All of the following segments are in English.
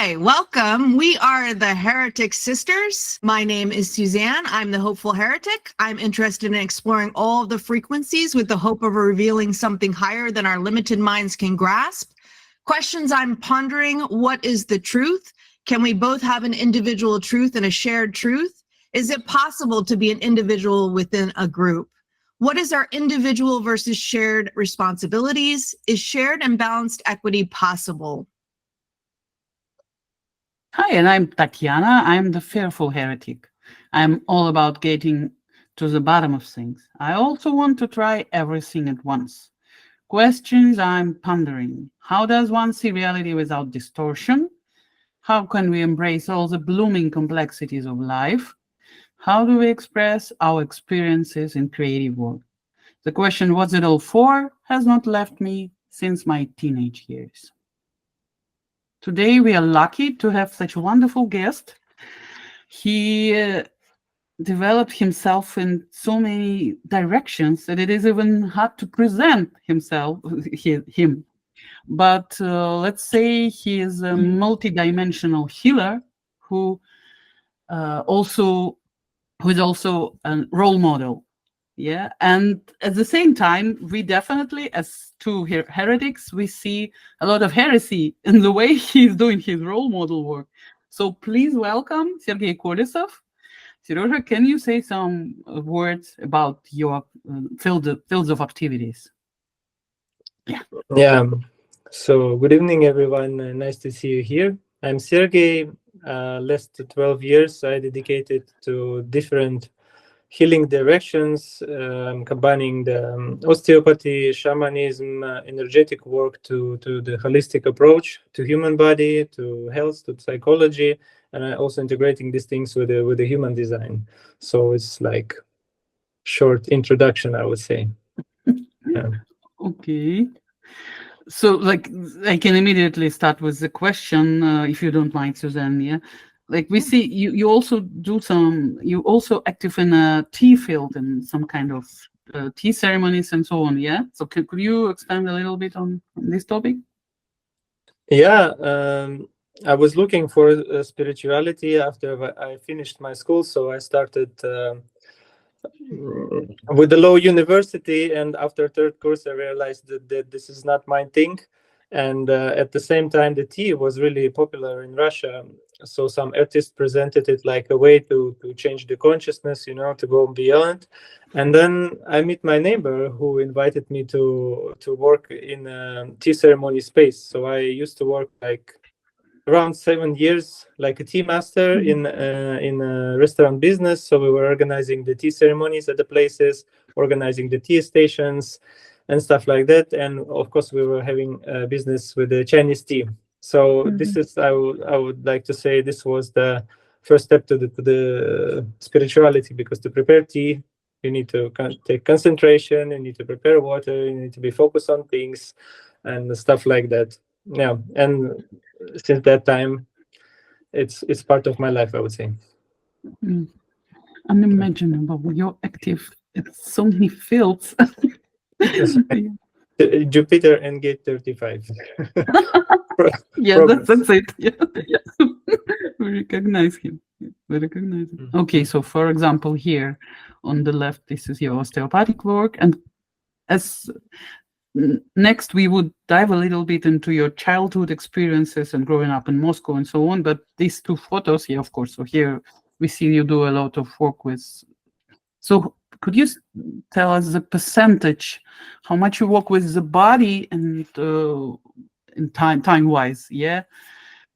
Hi, welcome. We are the Heretic Sisters. My name is Suzanne. I'm the Hopeful Heretic. I'm interested in exploring all of the frequencies with the hope of revealing something higher than our limited minds can grasp. Questions I'm pondering: what is the truth? Can we both have an individual truth and a shared truth? Is it possible to be an individual within a group? What is our individual versus shared responsibilities? Is shared and balanced equity possible? Hi, and I'm Tatiana. I'm the Fearful Heretic. I'm all about getting to the bottom of things. I also want to try everything at once. Questions I'm pondering. How does one see reality without distortion? How can we embrace all the blooming complexities of life? How do we express our experiences in creative work? The question, what's it all for, has not left me since my teenage years. Today, we are lucky to have such a wonderful guest. He developed himself in so many directions that it is even hard to present him. But let's say he is a multidimensional healer who is also a role model. Yeah, and at the same time, we definitely, as two heretics, we see a lot of heresy in the way he's doing his role model work. So please welcome Sergei Kolesov. Serежа, can you say some words about your fields of activities? Yeah. So good evening, everyone. Nice to see you here. I'm Sergei. Last 12 years, I dedicated to different healing directions, combining the osteopathy, shamanism, energetic work to the holistic approach to human body, to health, to psychology, and also integrating these things with the human design. So it's like short introduction, I would say. Yeah. Okay. So, like, I can immediately start with the question, if you don't mind, Suzanne. Yeah, like we see you also you also active in a tea field and some kind of tea ceremonies and so on. Yeah. So, could you expand a little bit on this topic? Yeah. I was looking for spirituality after I finished my school, so I started with the law university, and after third course I realized that this is not my thing. And at the same time, the tea was really popular in Russia, so some artists presented it like a way to change the consciousness, to go beyond. And then I met my neighbor who invited me to work in a tea ceremony space. So I used to work like around 7 years like a tea master in a restaurant business. So we were organizing the tea ceremonies at the places, organizing the tea stations and stuff like that. And of course we were having business with the Chinese tea. So this is, I would like to say, this was the first step to the spirituality, because to prepare tea you need to take concentration, you need to prepare water, you need to be focused on things and stuff like that. Yeah. And since that time, it's part of my life, I would say. Unimaginable. You're active in so many fields. Jupiter and Gate 35. Yeah, that's it. Yeah. We recognize him. We recognize him. Okay, so for example, here on the left, this is your osteopathic work, and as next we would dive a little bit into your childhood experiences and growing up in Moscow and so on. But these two photos here, of course, so here we see you do a lot of work with. So could you tell us the percentage, how much you work with the body and in time wise? Yeah,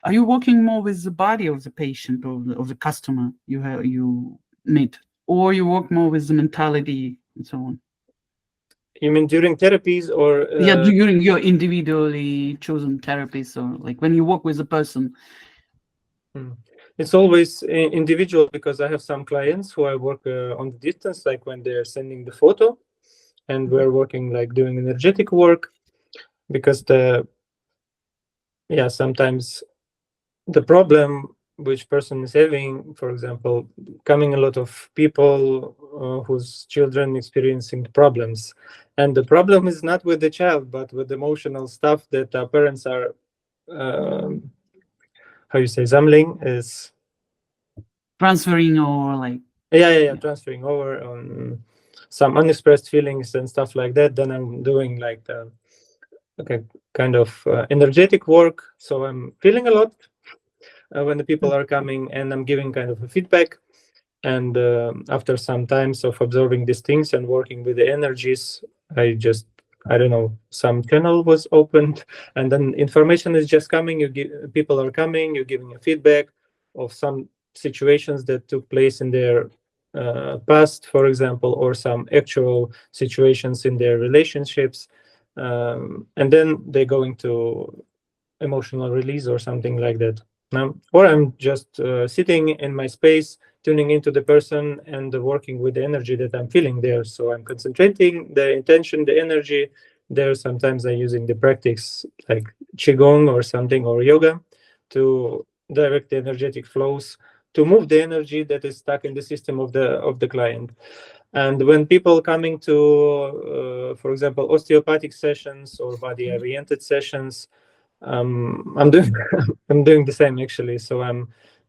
are you working more with the body of the patient or of the customer you meet, or you work more with the mentality and so on? You mean during therapies or? Yeah, during your individually chosen therapies, or like when you work with a person. It's always individual, because I have some clients who I work on the distance, like when they're sending the photo, and we're working like doing energetic work, because sometimes the problem which person is having, for example, coming a lot of people whose children experiencing problems, and the problem is not with the child but with emotional stuff that our parents are how you say Zamling is Transferring or like transferring over on some unexpressed feelings and stuff like that. Then I'm doing like the okay kind of energetic work. So I'm feeling a lot when the people are coming, and I'm giving kind of a feedback. And after some times of observing these things and working with the energies, I don't know, some channel was opened, and then information is just coming. People are coming, you're giving a feedback of some situations that took place in their past, for example, or some actual situations in their relationships, and then they're going to emotional release or something like that. Or I'm just sitting in my space, tuning into the person and working with the energy that I'm feeling there. So I'm concentrating the intention, the energy there. Sometimes I'm using the practice like qigong or something, or yoga, to direct the energetic flows, to move the energy that is stuck in the system of the client. And when people coming to, for example, osteopathic sessions or body-oriented sessions, I'm doing I'm doing the same actually. So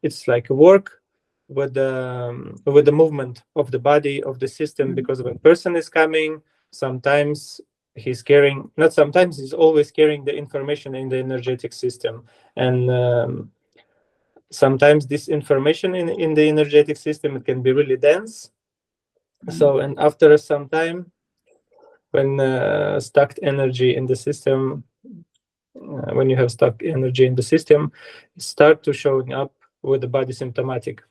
it's like a work with the movement of the body of the system, because when person is coming, sometimes he's carrying, not sometimes, he's always carrying the information in the energetic system, and sometimes this information in the energetic system, it can be really dense. So, and after some time, when stuck energy in the system, when you have stuck energy in the system, it start to showing up with the body symptomatic.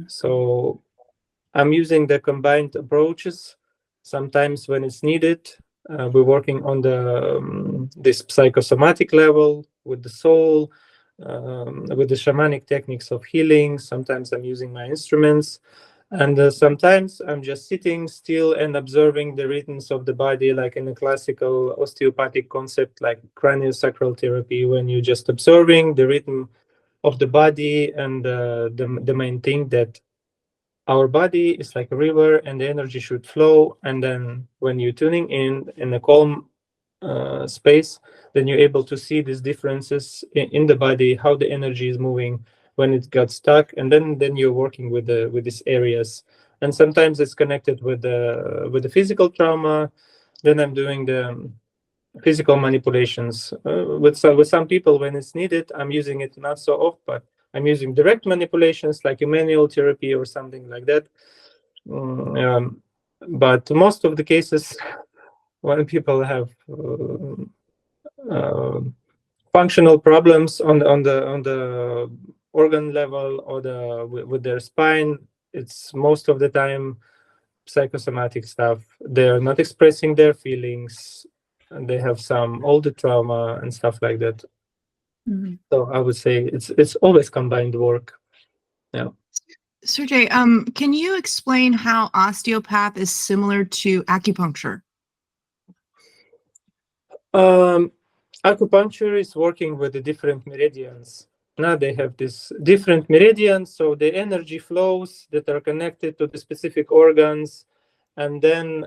So I'm using the combined approaches. Sometimes when it's needed, we're working on this psychosomatic level with the soul, with the shamanic techniques of healing. Sometimes I'm using my instruments, and sometimes I'm just sitting still and observing the rhythms of the body, like in a classical osteopathic concept, like craniosacral therapy, when you're just observing the rhythm of the body. And the main thing that our body is like a river, and the energy should flow. And then when you're tuning in a calm space, then you're able to see these differences in the body, how the energy is moving when it got stuck. And then you're working with these areas. And sometimes it's connected with the physical trauma. Then I'm doing the physical manipulations with some people when it's needed. I'm using it not so often, but I'm using direct manipulations like a manual therapy or something like that. But most of the cases, when people have functional problems on the organ level, or with their spine, it's most of the time psychosomatic stuff. They're not expressing their feelings, and they have some older trauma and stuff like that. So I would say it's always combined work. Yeah. Sergey, can you explain how osteopath is similar to acupuncture? Acupuncture is working with the different meridians. Now they have this different meridians, so the energy flows that are connected to the specific organs. And then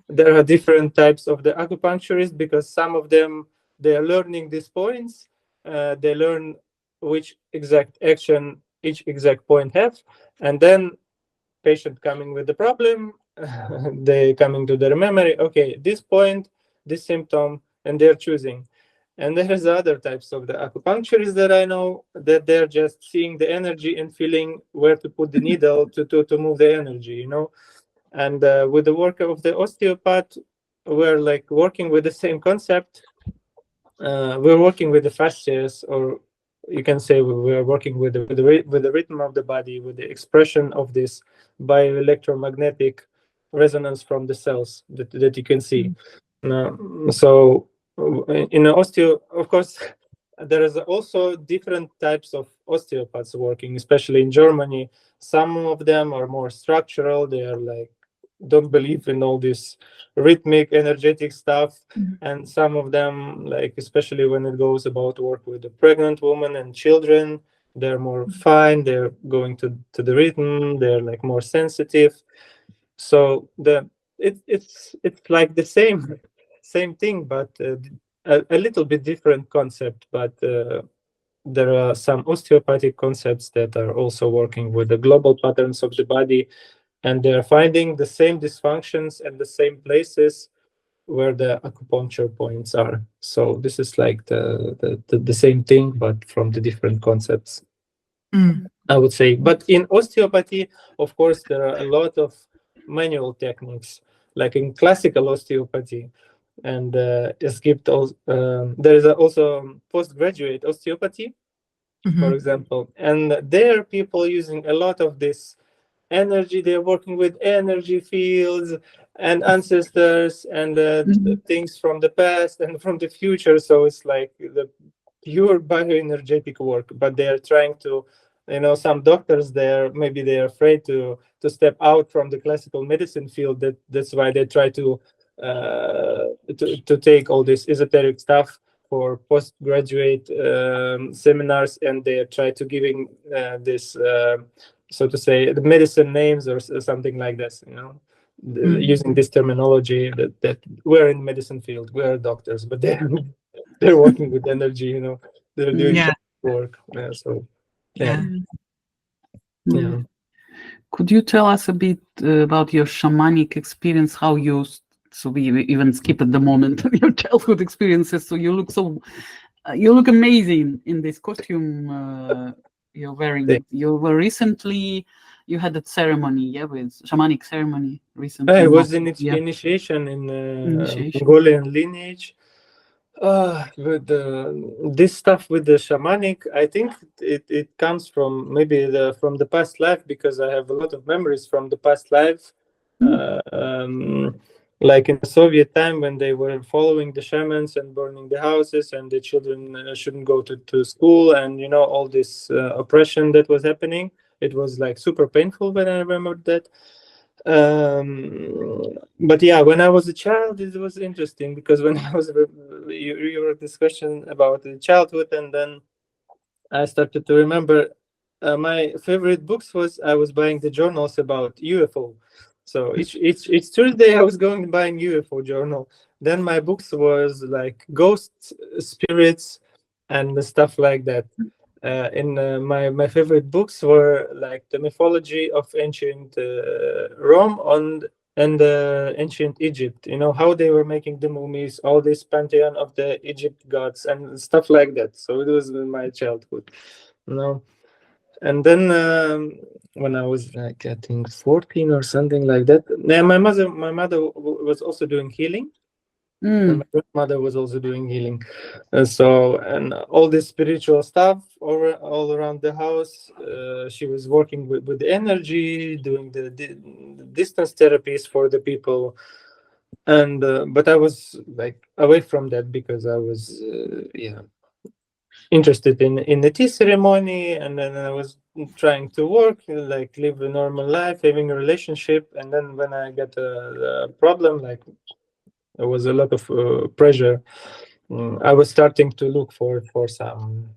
there are different types of the acupuncturists, because some of them, they are learning these points. They learn which exact action each exact point have, and then patient coming with the problem, they coming to their memory, okay, this point, this symptom, and they're choosing. And there is other types of the acupuncturists that I know, that they're just seeing the energy and feeling where to put the needle to move the energy, And with the work of the osteopath, we're like working with the same concept. We're working with the fascias, or you can say we're working with the rhythm of the body, with the expression of this bioelectromagnetic resonance from the cells that you can see. So in osteo, of course, there is also different types of osteopaths working, especially in Germany. Some of them are more structural. They are like, don't believe in all this rhythmic, energetic stuff. And some of them, like especially when it goes about work with the pregnant woman and children, they're more fine. They're going to the rhythm. They're like more sensitive. So it's like the same thing, but a little bit different concept. But there are some osteopathic concepts that are also working with the global patterns of the body, and they're finding the same dysfunctions and the same places where the acupuncture points are. So this is like the same thing, but from the different concepts, I would say. But in osteopathy, of course, there are a lot of manual techniques, like in classical osteopathy. And there is also postgraduate osteopathy, for example, and there people using a lot of this energy. They're working with energy fields and ancestors and things from the past and from the future. So it's like the pure bioenergetic work, but they're trying to, some doctors there, maybe they're afraid to step out from the classical medicine field. That's why they try to take all this esoteric stuff for postgraduate seminars, and they try to giving this so to say the medicine names or something like this, using this terminology that we're in medicine field, we're doctors, but they're working with energy, they're doing work. So yeah. Could you tell us a bit about your shamanic experience? How you, so we even skip at the moment your childhood experiences. So you look amazing in this costume you're wearing. You were recently, you had that ceremony, with shamanic ceremony recently. It was in its initiation in Mongolian lineage. With this stuff with the shamanic, I think it comes from maybe from the past life, because I have a lot of memories from the past life. Like in the Soviet time, when they were following the shamans and burning the houses, and the children shouldn't go to school, and all this oppression that was happening. It was like super painful when I remembered that. But yeah, when I was a child, it was interesting, because when I was you were this question about the childhood, and then I started to remember my favorite books I was buying the journals about UFO. So each Thursday I was going and buying UFO journal. Then my books was like ghosts, spirits, and stuff like that. My favorite books were like the mythology of ancient Rome and ancient Egypt. How they were making the mummies, all this pantheon of the Egypt gods and stuff like that. So it was in my childhood. And then when I was like, I think 14 or something like that, my mother was also doing healing. And my grandmother was also doing healing. And all this spiritual stuff all around the house. She was working with the energy, doing the distance therapies for the people. And but I was like away from that, because I was interested in the tea ceremony, and then I was trying to work, like live a normal life, having a relationship. And then when I got a problem, like there was a lot of pressure, I was starting to look for some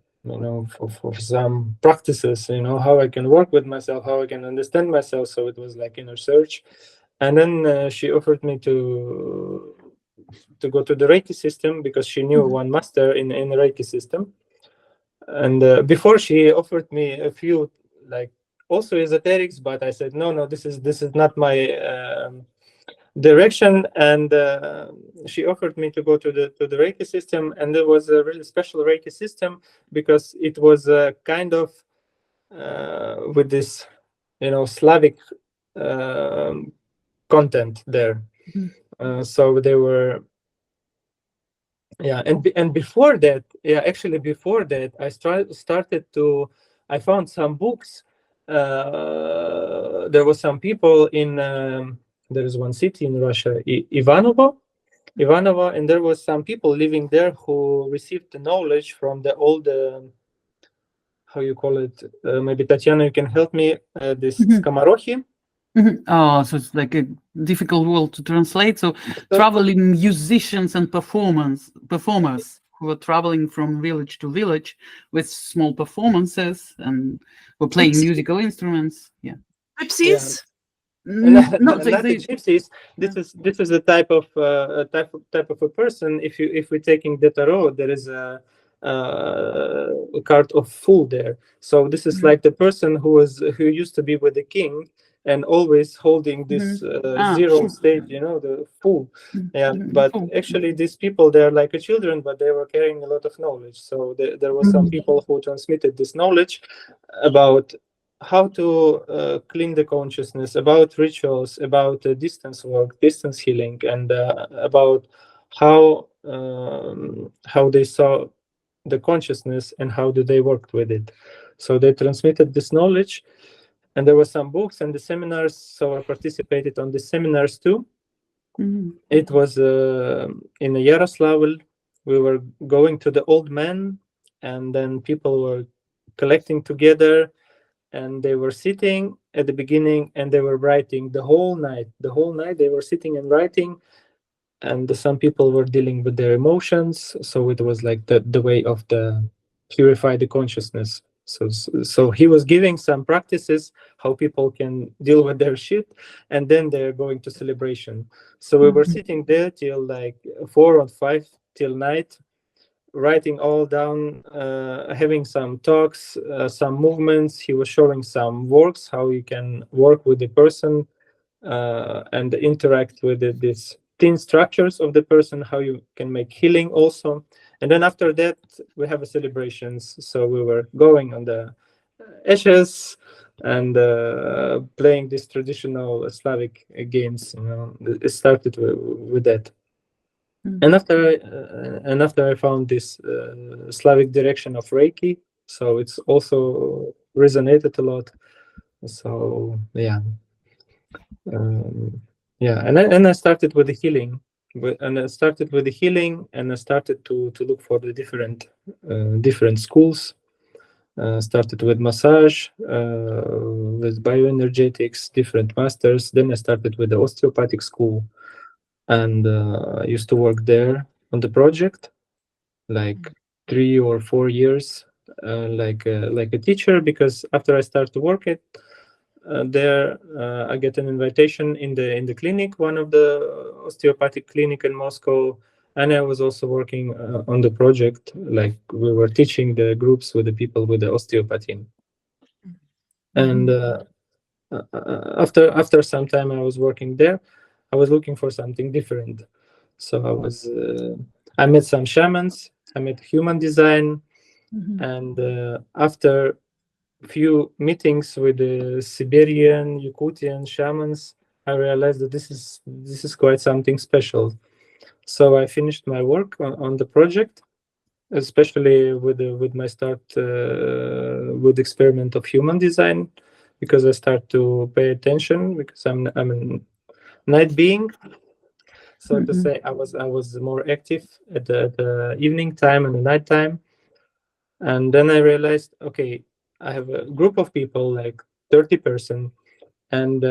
for some practices, how I can work with myself, how I can understand myself. So it was like inner search. And then she offered me to go to the Reiki system, because she knew one master in the Reiki system. And before, she offered me a few, like also esoterics, but I said no, this is not my direction. And she offered me to go to the Reiki system, and it was a really special Reiki system, because it was kind of with this Slavic content there. So they were and before that, actually before that, I found some books. There was some people in there is one city in Russia, Ivanovo, and there was some people living there who received the knowledge from the old how you call it, maybe Tatiana, you can help me, this Skamarokhi. Oh, so it's like a difficult word to translate. So traveling musicians and performers who are traveling from village to village with small performances and were playing musical instruments. Yeah. Gypsies? Not the gypsies. This is a type of a person. If we're taking the tarot, there is a card of fool there. So this is like the person who used to be with the king and always holding this zero state, the fool. Yeah, but actually these people, they're like a children, but they were carrying a lot of knowledge. So there were some people who transmitted this knowledge about how to clean the consciousness, about rituals, about distance work, distance healing, and about how they saw the consciousness and how do they work with it. So they transmitted this knowledge, and there were some books and the seminars. So I participated on the seminars too. It was in Yaroslavl. We were going to the old man, and then people were collecting together, and they were sitting at the beginning and they were writing the whole night. The whole night they were sitting and writing, and some people were dealing with their emotions. So it was like the way of the purify the consciousness. So he was giving some practices how people can deal with their shit, and then they're going to celebration. So we were sitting there till like 4 or 5 till night, writing all down, having some talks, some movements. He was showing some works, how you can work with the person and interact with these thin structures of the person, how you can make healing also. And then after that, we have a celebrations. So we were going on the ashes and playing these traditional Slavic games. It started with that. And after I found this Slavic direction of Reiki, so it's also resonated a lot. So yeah, and I started with the healing, and I started to look for the different schools. Started with massage, with bioenergetics, different masters. Then I started with the osteopathic school, and I used to work there on the project, like 3 or 4 years, like a teacher. Because after I start to work there, I get an invitation in the clinic, one of the osteopathic clinic in Moscow, and I was also working on the project. Like we were teaching the groups with the people with the osteopathy, and after some time I was working there, I was looking for something different. So I met some shamans, I met human design, and after few meetings with the Siberian, Yakutian shamans, I realized that this is quite something special. So I finished my work on the project, especially with my start with experiment of human design, because I start to pay attention, because I'm a night being. So to say, I was more active at the evening time and the night time. And then I realized, okay, I have a group of people, like 30-person, and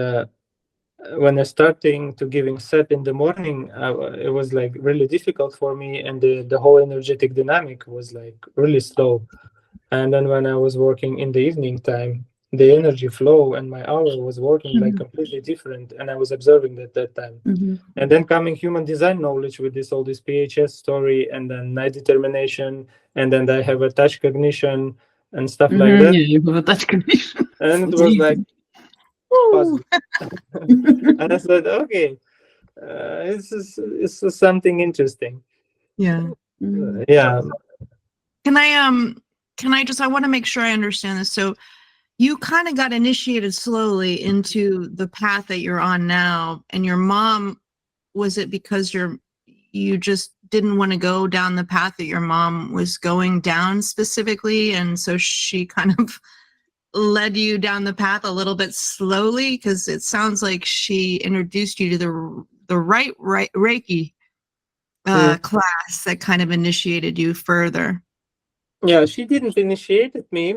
when I starting to giving set in the morning, it was like really difficult for me, and the whole energetic dynamic was like really slow. And then when I was working in the evening time, the energy flow and my aura was working like completely different, and I was observing that time. And then coming human design knowledge with all this PHS story, and then night determination, and then I have a touch cognition and stuff like that. Yeah, you have a touch cognition. And it was like puzzle. And I said, okay, this is something interesting. Yeah. Yeah. Can I want to make sure I understand this. So you kind of got initiated slowly into the path that you're on now, and your mom, was it because you just didn't want to go down the path that your mom was going down specifically, and so she kind of led you down the path a little bit slowly? Because it sounds like she introduced you to the right Reiki class that kind of initiated you further. Yeah, she didn't initiate me.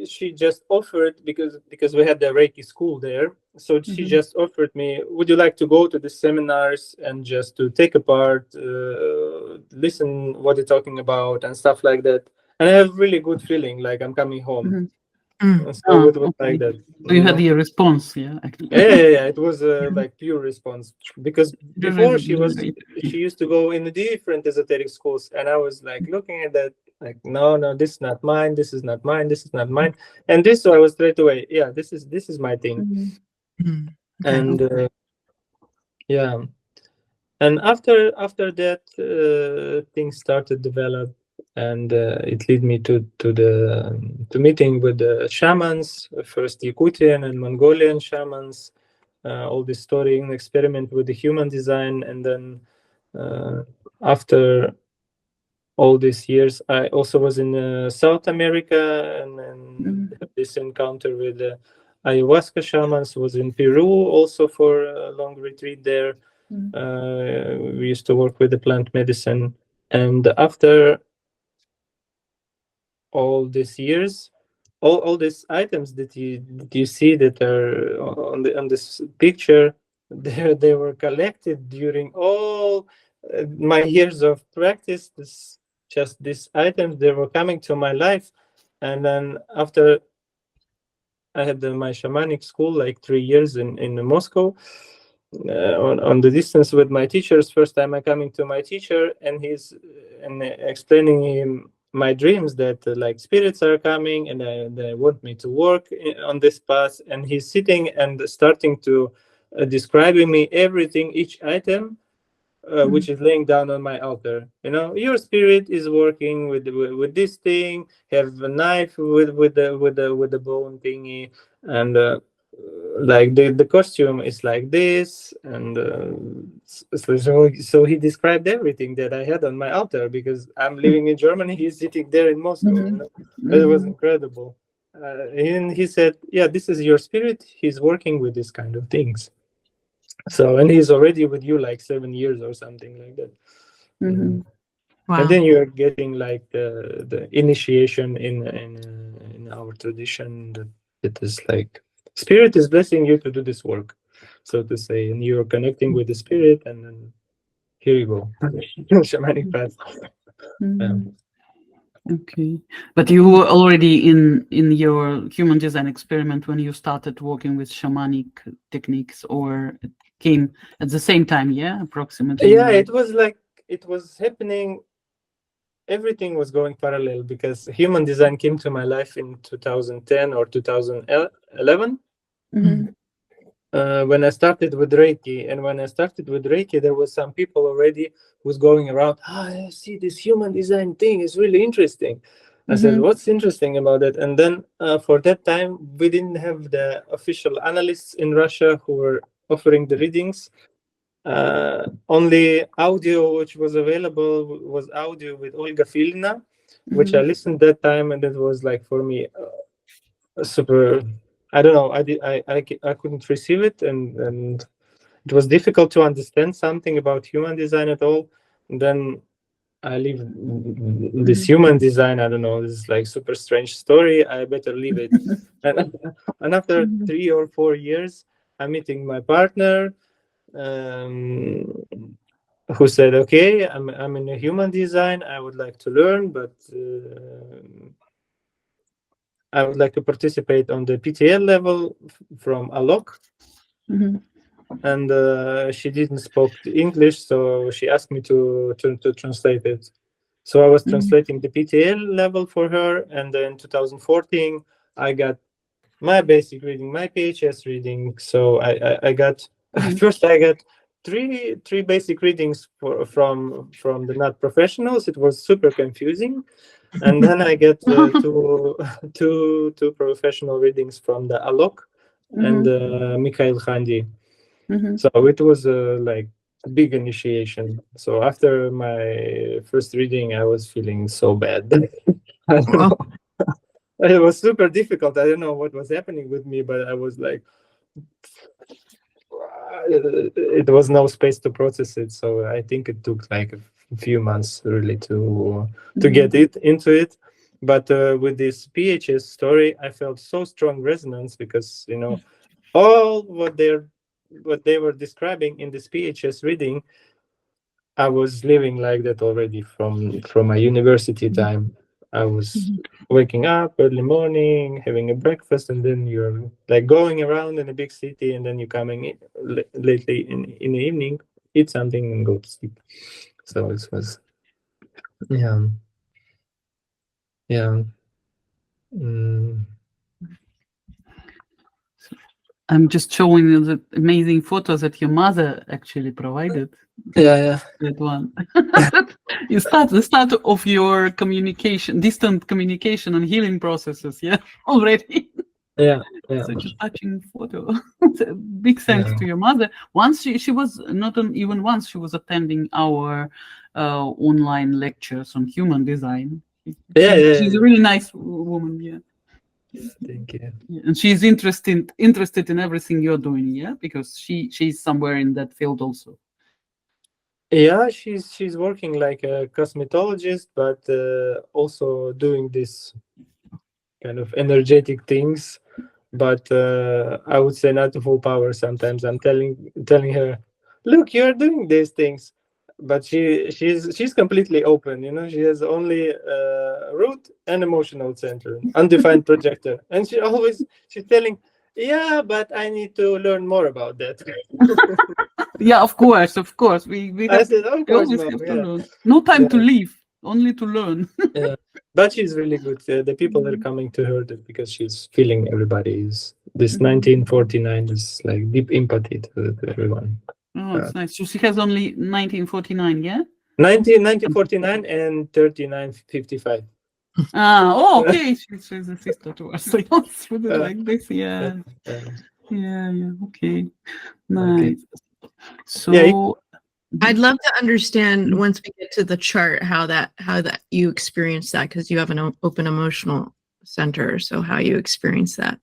She just offered, because we had the Reiki school there. So she just offered me, would you like to go to the seminars and just to take a part, listen what they're talking about and stuff like that. And I have really good feeling, like I'm coming home. So it was Okay. like that. So you had the response, yeah, actually. Yeah. It was like pure response, because This before is very she interesting. used to go in different esoteric schools, and I was like looking at that, like, no, this is not mine, this is not mine, this is not mine, and this, so I was straight away, yeah, this is my thing. Mhm. Okay. And yeah, and after that, things started develop, and it led me to meeting with the shamans, first Yakutian and Mongolian shamans, all this story and experiment with the human design, and then after all these years, I also was in South America, and had this encounter with the ayahuasca shamans. Was in Peru also for a long retreat there. We used to work with the plant medicine, and after all these years, all these items that you see that are on this picture, they were collected during all my years of practice. Just these items, they were coming to my life, and then after I had my shamanic school, like 3 years in Moscow, on the distance with my teachers. First time I coming to my teacher, and he's and explaining him my dreams that like spirits are coming, and they want me to work on this path. And he's sitting and starting to describing me everything, each item, which is laying down on my altar. Your spirit is working with this thing. Have a knife with the bone thingy, and like the costume is like this, and so he described everything that I had on my altar, because I'm living in Germany. He's sitting there in Moscow. It was incredible. And he said, "Yeah, this is your spirit. He's working with this kind of things." So, and he's already with you like 7 years or something like that. Wow. And then you're getting like the initiation in our tradition, that it is like spirit is blessing you to do this work, so to say, and you're connecting with the spirit, and then here you go. Shamanic path. Yeah. Okay, but you were already in your human design experiment when you started working with shamanic techniques, or it came at the same time? Yeah, approximately. Yeah, it was like it was happening. Everything was going parallel, because human design came to my life in 2010 or 2011. When I started with Reiki. And when I started with Reiki, there was some people already who's going around, I see this human design thing is really interesting. I said, what's interesting about it? And then for that time, we didn't have the official analysts in Russia who were offering the readings. Only audio which was available was audio with Olga Filina, which I listened that time, and it was like for me super. I don't know. I couldn't receive it, and it was difficult to understand something about human design at all. And then I leave this human design. I don't know. This is like super strange story. I better leave it. And, and after 3 or 4 years, I'm meeting my partner, um, who said, "Okay, I'm in a human design. I would like to learn, but I would like to participate on the PTL level from Alok." And she didn't spoke English, so she asked me to translate it. So I was translating the PTL level for her, and then 2014 I got my basic reading, my PHS reading. So I got first I got three basic readings from the not professionals. It was super confusing, and then I get two professional readings from the Alok and Mikhail Khandi. So it was like a big initiation. So after my first reading, I was feeling so bad. I don't know. It was super difficult. I don't know what was happening with me, but I was like, it was no space to process it. So I think it took like a few months really to get it into it. But with this PHS story, I felt so strong resonance, because all what they were describing in this PHS reading, I was living like that already from my university time. I was waking up early morning, having a breakfast, and then you're like going around in a big city, and then you're coming lately in the evening, eat something, and go to sleep. So it was, yeah, yeah. Mm. I'm just showing you the amazing photos that your mother actually provided. Yeah, That one. The start of your communication, distant communication and healing processes. Yeah, already. yeah, yeah, Such a touching photo. Big thanks yeah. to your mother. Once she was not even once she was attending our online lectures on human design. Yeah, She's a really nice woman. Yeah. Thank you. Yeah, and she's interested in everything you're doing, yeah, because she's somewhere in that field also. Yeah, she's working like a cosmetologist, but also doing this kind of energetic things. But I would say not to full power. Sometimes I'm telling her, "Look, you're doing these things," but she's completely open. You know, she has only root and emotional center, undefined projector, and she's telling, "Yeah, but I need to learn more about that." Yeah, of course. We I have said, "Of we course, always mom. have to Yeah, learn. No time to yeah." leave, only to learn. Yeah, but she's really good. The people are coming to her because she's feeling everybody is this 1949 is like deep empathy to everyone. Oh, it's nice. So she has only 1949, yeah? 1949 and 3955. Oh, okay. She's a sister to us. So let's put it like this. Yeah. Yeah. Okay. Okay. Nice. Yeah. So I'd love to understand once we get to the chart how that you experience that, because you have an open emotional center. So how you experience that?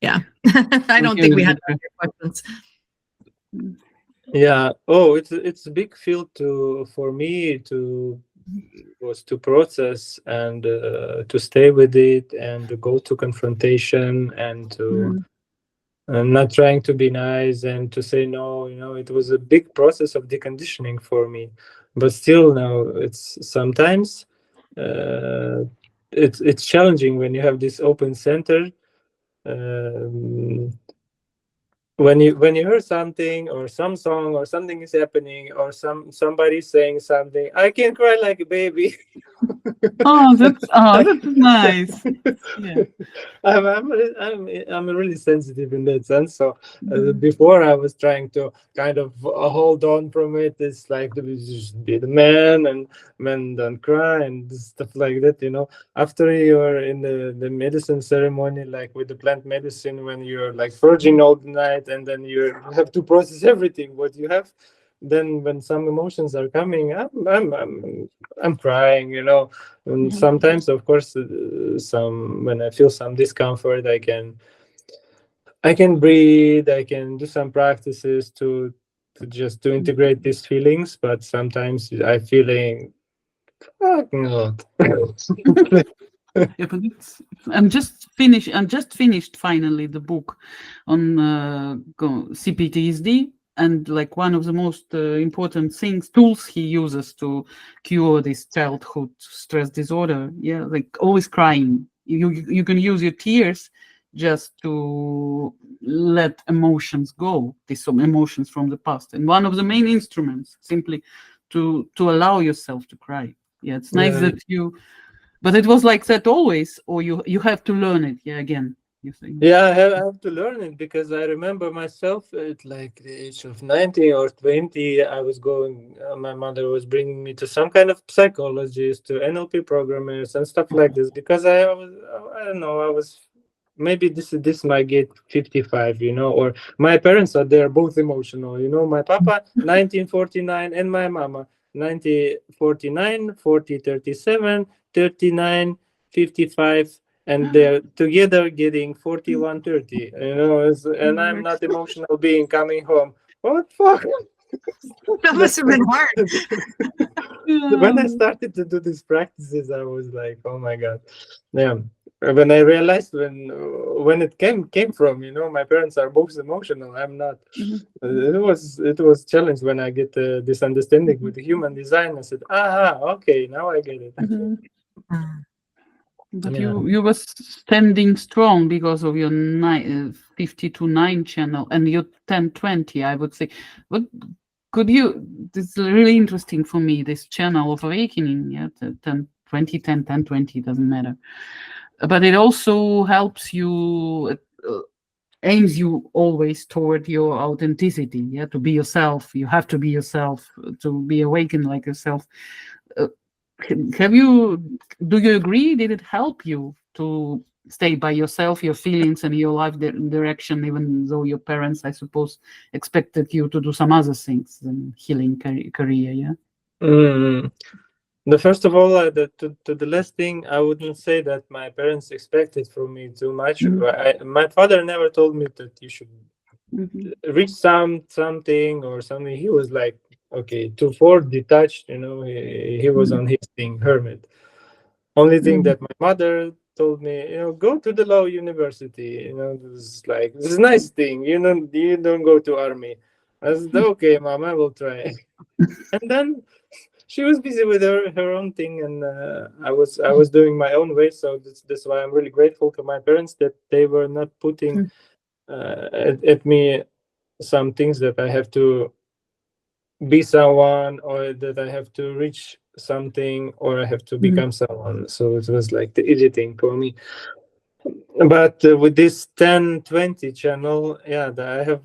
Yeah, I don't think we had other questions. Yeah. Oh, it's a big field for me to process and to stay with it and to go to confrontation and to not trying to be nice and to say no. You know, it was a big process of deconditioning for me, but still now it's sometimes it's challenging when you have this open center. Um, when you hear something or some song or something is happening or somebody saying something, I can cry like a baby. that's nice. Yeah. I'm really sensitive in that sense. So before I was trying to kind of hold on from it. It's like to just be the man and men don't cry and stuff like that. You know, after you're in the medicine ceremony, like with the plant medicine, when you're like purging all the night and then you have to process everything what you have. Then when some emotions are coming, I'm crying. You know, and sometimes, of course, some when I feel some discomfort, I can breathe. I can do some practices to just to integrate these feelings. But sometimes I feeling fucking hot. Yeah, but I'm just finished finally the book on CPTSD, and like one of the most important tools he uses to cure this childhood stress disorder. Yeah, like always crying. You can use your tears just to let emotions go, these some emotions from the past, and one of the main instruments simply to allow yourself to cry. Yeah, it's nice Yeah. that you. But it was like that always, or you have to learn it. Yeah, again, you think. Yeah, I have to learn it because I remember myself at like the age of 19 or 20. I was going, my mother was bringing me to some kind of psychologist, to NLP programmers and stuff like this because I don't know, I was maybe this might get 55, you know, or my parents are they're both emotional, you know, my papa 1949 and my mama 1949, 40, 37, 39, 55, and they're together getting 4130, you know, and I'm not emotional being coming home. What the fuck? That must have been hard. When I started to do these practices, I was like, oh my god. Yeah, when I realized when it came from, you know, my parents are both emotional, I'm not. It was challenge when I get this understanding with the human design. I said, okay, now I get it. But Yeah. you were standing strong because of your 52.9 channel and your 1020, I would say. What could you? This is really interesting for me. This channel of awakening, yeah, 1020, 1020 doesn't matter. But it also helps you, aims you always toward your authenticity. Yeah, to be yourself. You have to be yourself to be awakened like yourself. Uh, have you, do you agree, did it help you to stay by yourself, your feelings and your life direction, even though your parents, I suppose, expected you to do some other things than healing career? Yeah. Mm. The first of all, to the last thing, I wouldn't say that my parents expected from me too much. My father never told me that you should Mm-hmm. reach something or something. He was like, okay, to four detached, you know, he was on his thing, hermit. Only thing Mm-hmm. that my mother told me, you know, go to the law university. You know, this is like, this is nice thing. You don't go to army. I said, okay, mom, I will try. And then she was busy with her own thing, and I was doing my own way. So that's why I'm really grateful to my parents that they were not putting at me some things that I have to be someone, or that I have to reach something, or I have to become someone. So it was like the easy thing for me. But with this 1020 channel, yeah, I have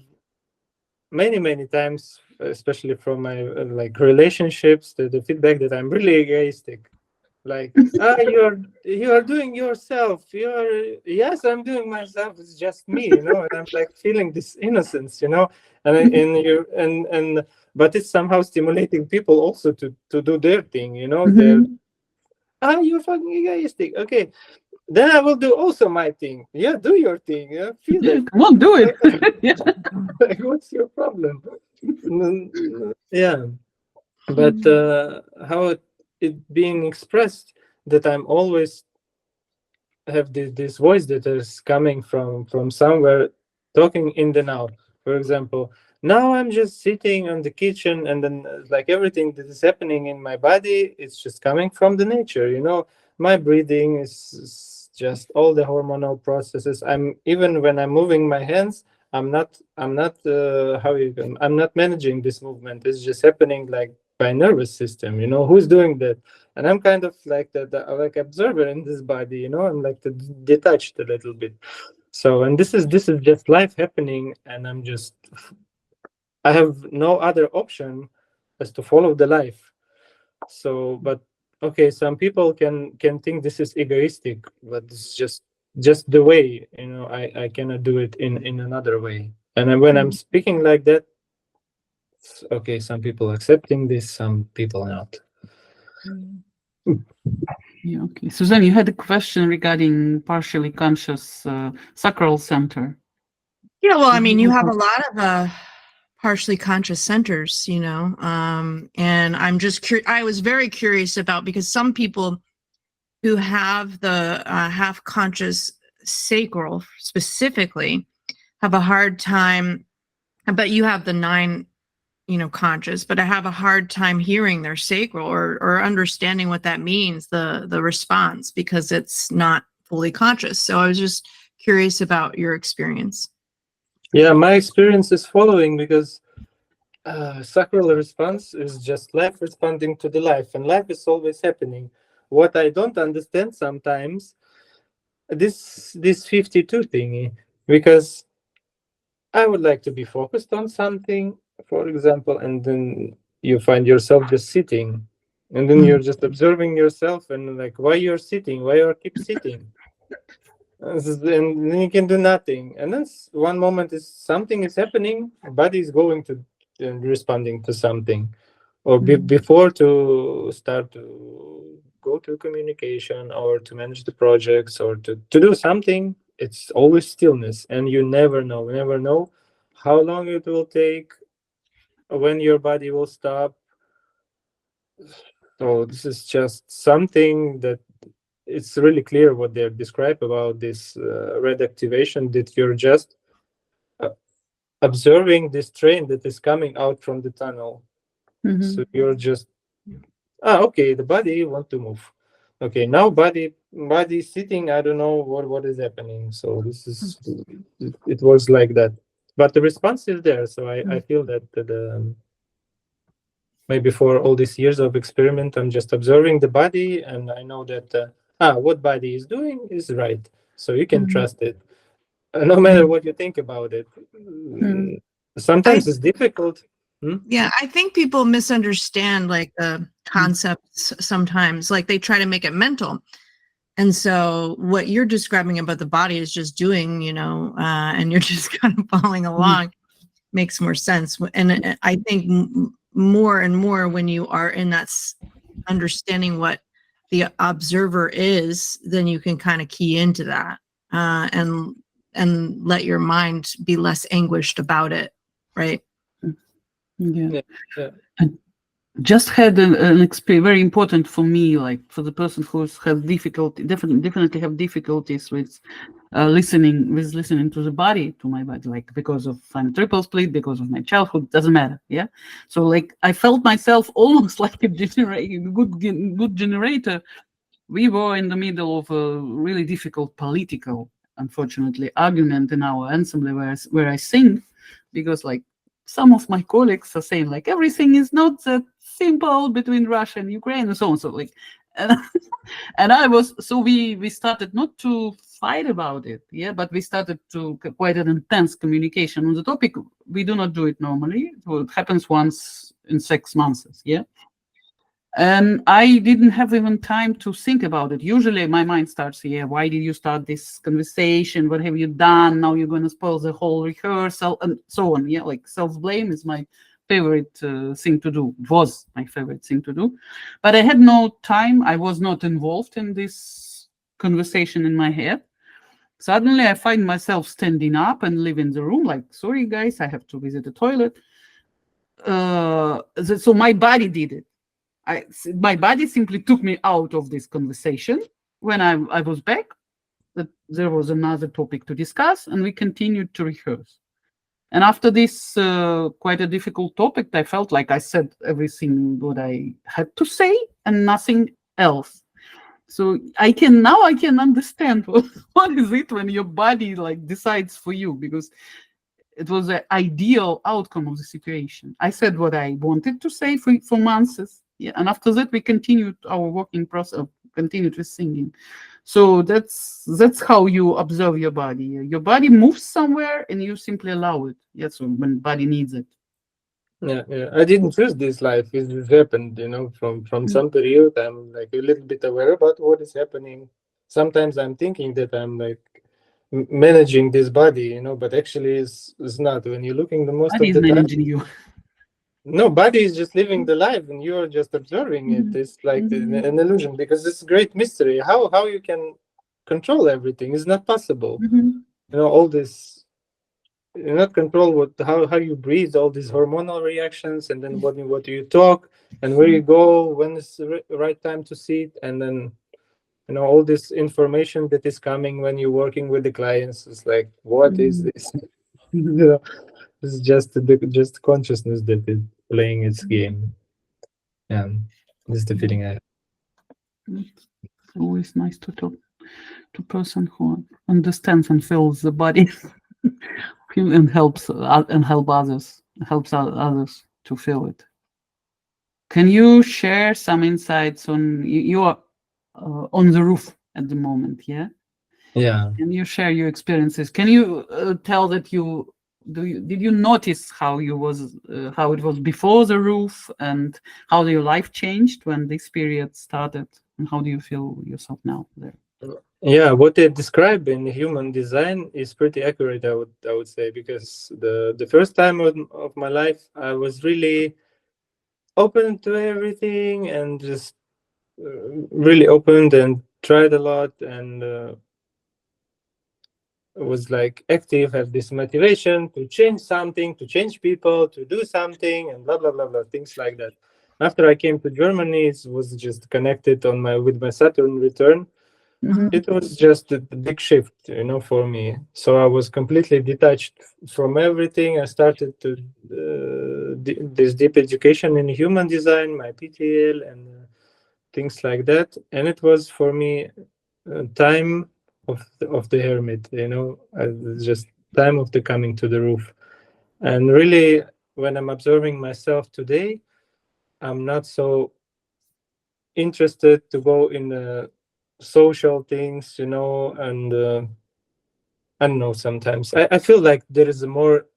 many times, especially from my like relationships, the feedback that I'm really egoistic. Like, you are doing yourself. Yes, I'm doing myself. It's just me, you know. And I'm like feeling this innocence, you know. And but it's somehow stimulating people also to do their thing, you know. They're, Mm-hmm. you're fucking egoistic. Okay, then I will do also my thing. Yeah, do your thing. Yeah, feel Yeah, it. come on, do it. Yeah. Like, what's your problem? Yeah, but how it being expressed, that I'm always have this voice that is coming from somewhere, talking in the now. For example, now I'm just sitting on the kitchen, and then like everything that is happening in my body, it's just coming from the nature, you know. My breathing is just all the hormonal processes. I'm, even when I'm moving my hands, I'm not how you can, I'm not managing this movement. It's just happening like by nervous system, you know. Who's doing that? And I'm kind of like the like observer in this body, you know. I'm like detached a little bit. So, and this is just life happening, and I have no other option as to follow the life. So, but okay, some people can think this is egoistic, but it's just the way, you know. I cannot do it in another way. And then when I'm speaking like that, okay, some people accepting this, some people not. Yeah, okay. Suzanne, you had a question regarding partially conscious sacral center. Yeah, well, I Did mean, you you want have a to- lot of partially conscious centers, and I was very curious about, because some people who have the half conscious sacral specifically have a hard time. I bet you have the nine, conscious, but I have a hard time hearing their sacral, or understanding what that means, the response, because it's not fully conscious. So I was just curious about your experience. Yeah, my experience is following, because sacral response is just life responding to the life, and life is always happening. What I don't understand sometimes, this 52 thingy, because I would like to be focused on something, for example, and then you find yourself just sitting, and then you're just observing yourself, and like, why you're sitting, why you keep sitting, and then you can do nothing. And then one moment is something is happening, body is going to responding to something, or before to start to go to communication, or to manage the projects, or to do something. It's always stillness, and you never know how long it will take, when your body will stop. So this is just something that it's really clear what they describe about this red activation, that you're just uh, observing this train that is coming out from the tunnel. Mhm. So you're just, okay, the body want to move. okay, now body sitting, I don't know what is happening. So this is, it was like that, but the response is there. So I feel that the maybe for all these years of experiment, I'm just observing the body, and I know that what body is doing is right. So you can trust it, no matter what you think about it. Sometimes it's difficult. Yeah, I think people misunderstand like the concepts sometimes. Like they try to make it mental. And so what you're describing about the body is just doing, and you're just kind of following along, makes more sense. And I think more and more when you are in that understanding what the observer is, then you can kind of key into that and let your mind be less anguished about it, right? Yeah. Yeah. Just had an experience very important for me, like for the person who has difficulty, definitely have difficulties with listening to the body, to my body, like because of I'm triple split, because of my childhood, doesn't matter. Yeah. So like I felt myself almost like a good generator. We were in the middle of a really difficult political, unfortunately, argument in our ensemble where I sing, because like some of my colleagues are saying like everything is not that simple between Russia and Ukraine and so on. So like, and, and I was, so we started not to fight about it, yeah, but we started to quite an intense communication on the topic. We do not do it normally. It happens once in 6 months, yeah. And I didn't have even time to think about it. Usually my mind starts, yeah, why did you start this conversation? What have you done? Now you're going to spoil the whole rehearsal and so on. Yeah, like self-blame is my favorite thing to do. It was my favorite thing to do. But I had no time. I was not involved in this conversation in my head. Suddenly I find myself standing up and leaving the room like, sorry, guys, I have to visit the toilet. So my body did it. My body simply took me out of this conversation. When I was back, that there was another topic to discuss, and we continued to rehearse. And after this quite a difficult topic, I felt like I said everything what I had to say and nothing else. So I can understand what is it when your body like decides for you, because it was the ideal outcome of the situation. I said what I wanted to say for months. Yeah, and after that we continued our working process, continued with singing. So that's how you observe your body. Your body moves somewhere and you simply allow it. Yes, so when body needs it. Yeah, I didn't choose this life. It just happened, from some period. I'm like a little bit aware about what is happening. Sometimes I'm thinking that I'm like managing this body, but actually it's not. When you're looking the most Body of is the time, managing you. no, body is just living the life, and you are just observing it. It's like an illusion, because it's a great mystery. How you can control everything is not possible. All this, you not control how you breathe, all these hormonal reactions, and then what you talk, and where you go, when is the right time to sit, and then all this information that is coming when you're working with the clients. Is like, what is this? It's just consciousness that is playing its game. Yeah, this is the feeling I have. It's always nice to talk to person who understands and feels the body and helps others to feel it. Can you share some insights on you are on the roof at the moment? Yeah. Yeah. Can you share your experiences? Can you tell that did you notice how it was before the roof, and how your life changed when this period started, and how do you feel yourself now there? Yeah, what they describe in human design is pretty accurate, I would say, because the first time of my life, I was really open to everything, and just really opened and tried a lot, and was like active, have this motivation to change something, to change people, to do something, and blah blah blah blah, things like that. After I came to Germany, it was just connected with my Saturn return. It was just a big shift, for me. So I was completely detached from everything. I started to this deep education in human design, my PTL, and things like that. And it was for me time of the hermit, just time of the coming to the roof. And really, when I'm observing myself today, I'm not so interested to go in the social things, and I don't know, sometimes I feel like there is a more,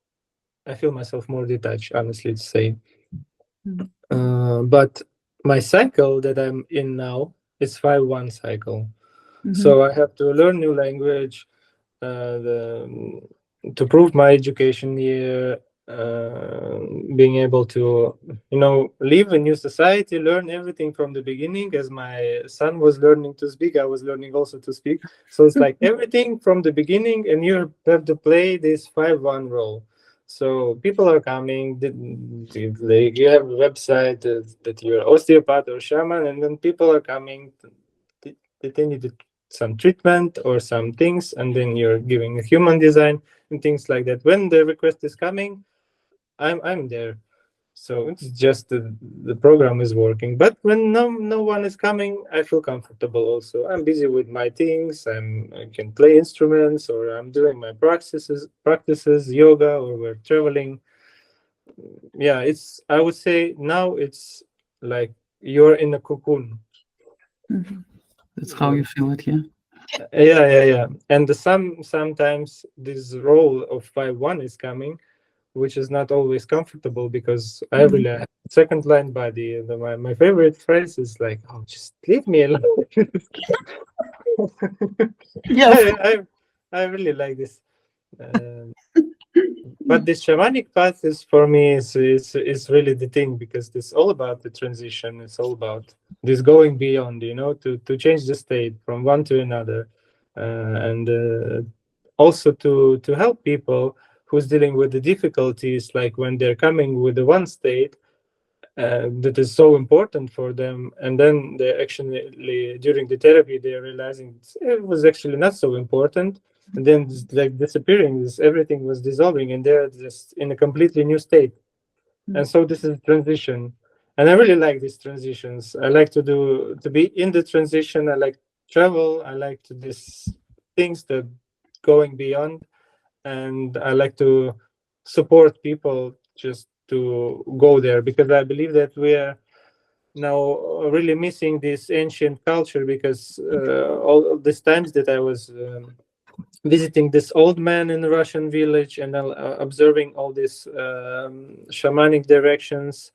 I feel myself more detached, honestly to say. But my cycle that I'm in now is 5-1 cycle. So I have to learn new language, to prove my education here, being able to, live in new society, learn everything from the beginning. As my son was learning to speak, I was learning also to speak. So it's like everything from the beginning, and you have to play this 5-1 role. So people are coming, you have a website that you're osteopath or shaman, and then people are coming, they need some treatment or some things, and then you're giving a human design and things like that. When the request is coming, I'm there. So it's just the program is working. But when no one is coming, I feel comfortable also. I'm busy with my things. I can play instruments, or I'm doing my practices, yoga, or we're traveling. Yeah, I would say now it's like you're in a cocoon. That's how you feel it, yeah. Yeah. And sometimes this role of 5-1 is coming, which is not always comfortable, because I really have second line body. My favorite phrase is like, "Oh, just leave me alone." Yeah. I really like this. But this shamanic path is, for me, is really the thing, because it's all about the transition. It's all about this going beyond, to change the state from one to another, and also to help people who's dealing with the difficulties, like when they're coming with the one state that is so important for them, and then they actually, during the therapy, they're realizing it was actually not so important, and then it's like disappearing, everything was dissolving, and they're just in a completely new state. And so this is transition, and I really like these transitions. I like to be in the transition. I like travel. I like to these things that going beyond, and I like to support people just to go there, because I believe that we are now really missing this ancient culture, because all of these times that I was visiting this old man in the Russian village, and observing all these shamanic directions,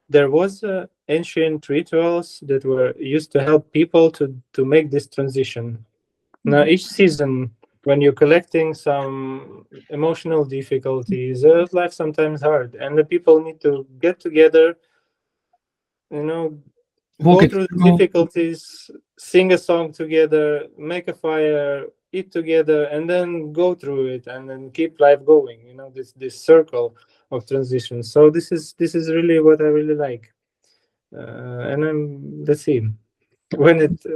there was ancient rituals that were used to help people to make this transition. Now, each season, when you're collecting some emotional difficulties, life sometimes hard, and the people need to get together, Walk go it through the through. difficulties, sing a song together, make a fire, eat together, and then go through it, and then keep life going. This circle of transition. So this is really what I really like, and let's see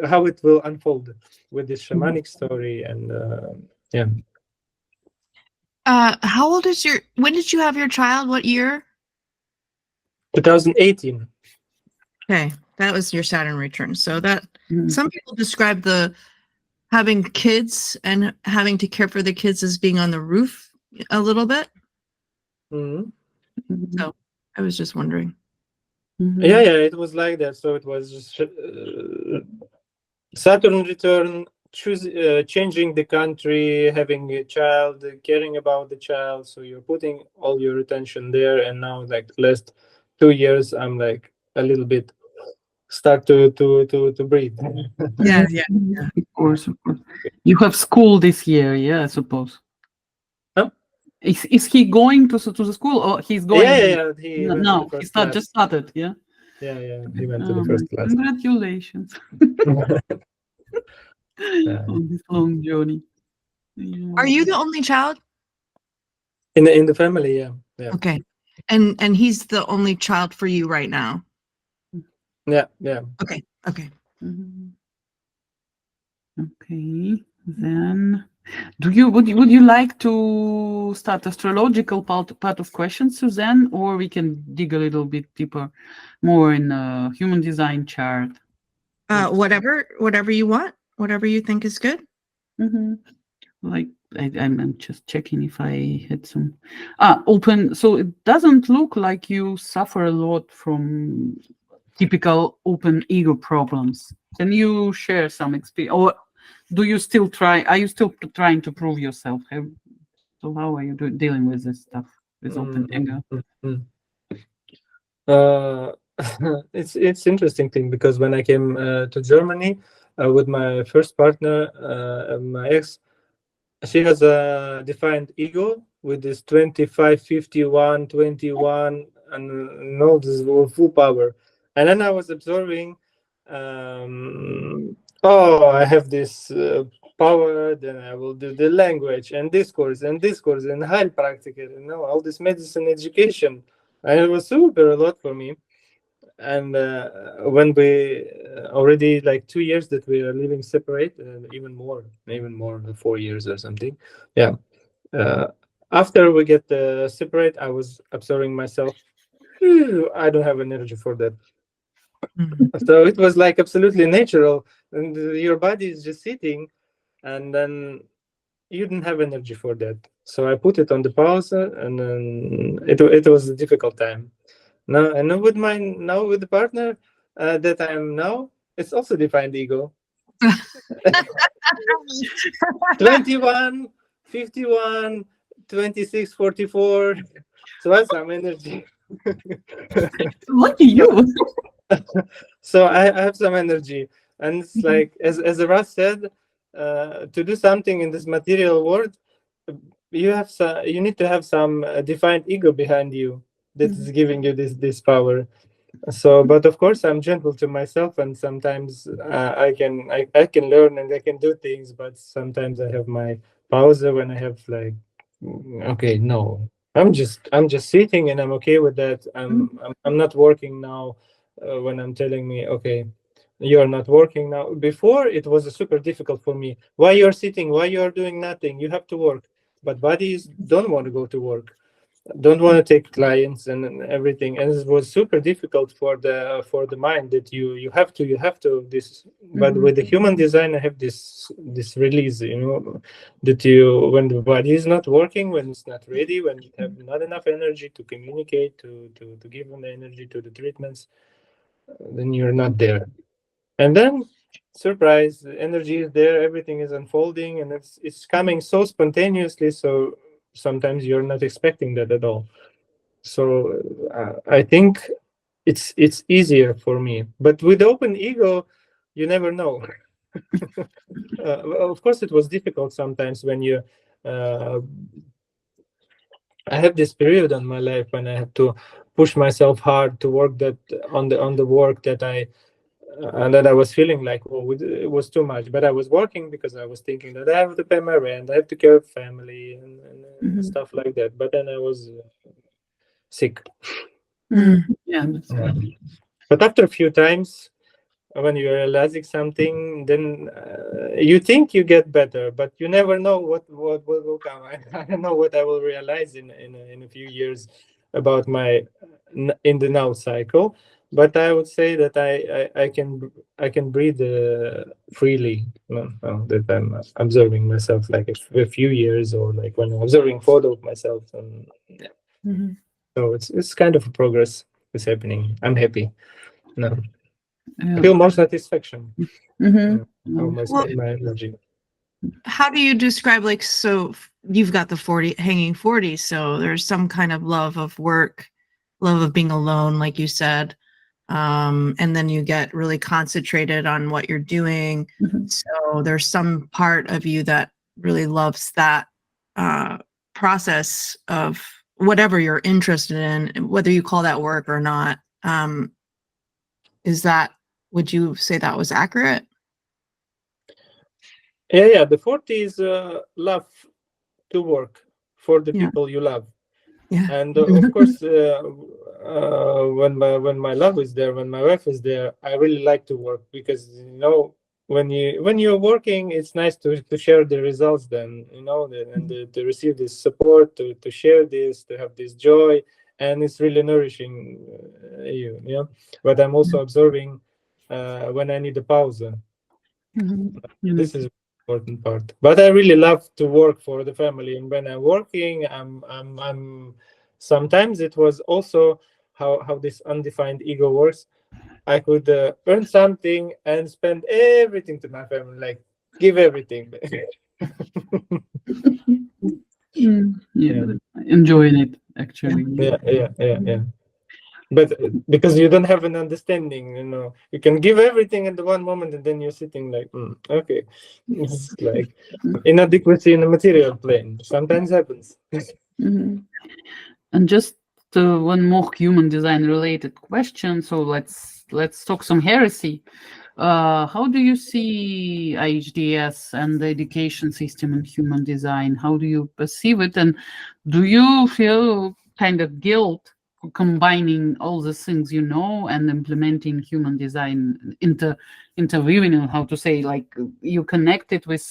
how it will unfold with this shamanic story, and yeah. How old is when did you have your child? What year? 2018. Okay, that was your Saturn return. So that Mhm. some people describe the having kids and having to care for the kids as being on the roof a little bit. Mhm. So I was just wondering. Yeah, it was like that. So it was just Saturn return, changing the country, having a child, caring about the child. So you're putting all your attention there, and now, like, last 2 years, I'm like a little bit start to breathe. Yeah. Of course, of course. You have school this year, yeah, I suppose. Huh? Is he going to the school, or he's going? Yeah. He went to the No, he first class. just started, yeah. Yeah. He went to Oh, the first class. congratulations on this long journey. Yeah. Are you the only child? In the family, yeah. Okay. And he's the only child for you right now. Yeah. Okay. Mhm. Okay, then would you like to start astrological part of questions, Suzanne, or we can dig a little bit deeper, more in human design chart? Whatever you want, whatever you think is good. Like I'm just checking if I had some open. So it doesn't look like you suffer a lot from typical open ego problems. Can you share some experience, or do you still try? Are you still trying to prove yourself? So how are you dealing with this stuff with open ego? It's interesting thing, because when I came to Germany with my first partner, my ex, she has a defined ego with this 25, 51, 21, and all this full power. And then I was observing, I have this power, then I will do the language and discourse and Heilpraktiker, all this medicine education. And it was super a lot for me. And when we already like 2 years that we are living separate, even more 4 years or something, yeah, after we get separate, I was observing myself, I don't have energy for that. So it was like absolutely natural, and your body is just sitting, and then you didn't have energy for that. So I put it on the pause, and then it was a difficult time. Now, and with the partner that I am now, it's also defined ego. 21, 51, 26, 44. So I have some energy. Lucky you. So I have some energy, and it's like as Ras said, to do something in this material world, you need to have some defined ego behind you that is giving you this power. So, but of course, I'm gentle to myself, and sometimes I can learn and I can do things, but sometimes I have my pause when I have like, okay, no, I'm just sitting and I'm okay with that. I'm not working now. When I'm telling me, okay, you're not working now. Before it was super difficult for me. Why you're sitting? Why you're doing nothing? You have to work. But bodies don't want to go to work, don't want to take clients and everything, and it was super difficult for the mind that you have to this. But with the human design, I have this release, that you, when the body is not working, when it's not ready, when you have not enough energy to communicate, to give them the energy to the treatments, then you're not there. And then surprise, the energy is there, everything is unfolding, and it's coming so spontaneously, so sometimes you're not expecting that at all. So I think it's easier for me, but with open ego, you never know. Of course it was difficult sometimes when you I have this period in my life when I have to push myself hard to work that on the work that I and that I was feeling like, oh, it was too much. But I was working because I was thinking that I have to pay my rent, I have to care of family and stuff like that. But then I was sick. Yeah. But after a few times, when you're realizing something, then you think you get better, but you never know what will come. I don't know what I will realize in a few years about my in the now cycle. But I would say that I can breathe freely, that I'm observing myself like a few years, or like when I'm observing photo of myself, and so it's kind of a progress is happening. I'm happy. No, I feel more satisfaction. My energy. How do you describe, like, so you've got the 40 hanging 40, so there's some kind of love of work, love of being alone, like you said, and then you get really concentrated on what you're doing. So there's some part of you that really loves that process of whatever you're interested in, whether you call that work or not. Would you say that was accurate? Yeah. The 40 is love to work for the people you love. Yeah. And of course, when my love is there, when my wife is there, I really like to work, because when you're working, it's nice to share the results. Then to receive this support, to share this, to have this joy, and it's really nourishing you. But I'm also observing when I need a pause. This Unity. is important part. But I really love to work for the family, and when I'm working, I'm sometimes it was also how this undefined ego works. I could earn something and spend everything to my family, like give everything. Yeah, enjoying it actually. Yeah. But because you don't have an understanding, you can give everything at the one moment, and then you're sitting like, okay, it's like inadequacy in the material plane. Sometimes happens. Mhm. And just one more human design related question. So let's talk some heresy. How do you see IHDS and the education system in human design? How do you perceive it? And do you feel kind of guilt for combining all the things you know and implementing human design, interweaving, or how to say, like you connect it with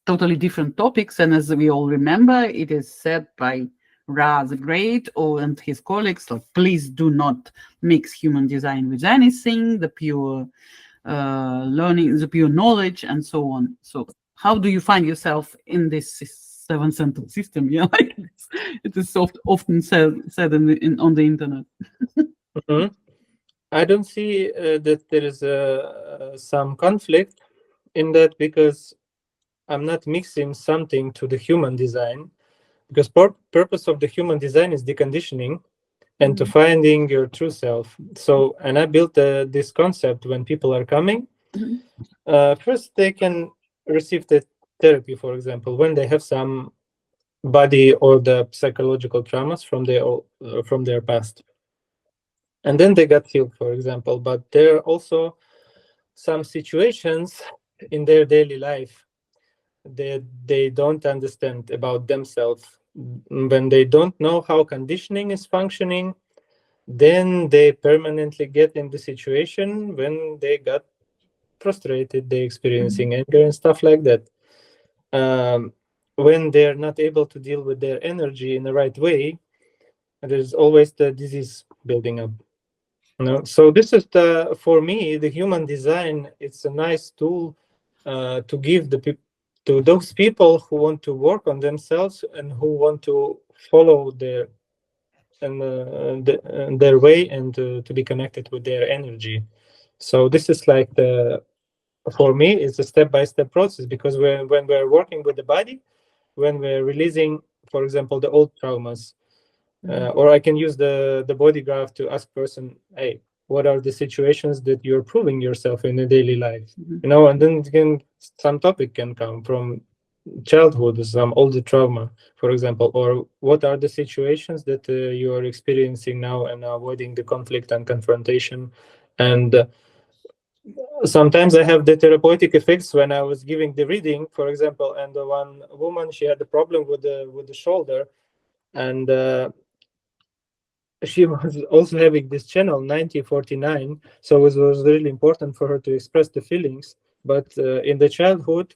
totally different topics? And as we all remember, it is said by Ra the Great and his colleagues, like, please do not mix human design with anything, the pure learning, the pure knowledge, and so on. So how do you find yourself in this seven-centered system? Yeah, like it is often said on the internet. Mhm. I don't see that there is some conflict in that, because I'm not mixing something to the human design, because purpose of the human design is deconditioning and to finding your true self. So, and I built this concept when people are coming. Mhm. First, they can receive the therapy, for example, when they have some body or the psychological traumas from their past, and then they got healed, for example. But there are also some situations in their daily life that they don't understand about themselves. When they don't know how conditioning is functioning, then they permanently get in the situation when they got frustrated, they experiencing anger and stuff like that. um, when they're not able to deal with their energy in the right way, there's always the disease building up. So this is for me, the human design. It's a nice tool to give to those people who want to work on themselves and who want to follow their way, and to be connected with their energy. So this is like for me, it's a step-by-step process, because when we're working with the body, when we're releasing, for example, the old traumas, or I can use the body graph to ask person, hey, what are the situations that you're proving yourself in a daily life? And then some topic can come from childhood, some older trauma, for example, or what are the situations that you are experiencing now and avoiding the conflict and confrontation. And sometimes I have the therapeutic effects when I was giving the reading, for example, and the one woman, she had a problem with the shoulder, and she was also having this channel 9049, so it was really important for her to express the feelings. But in the childhood,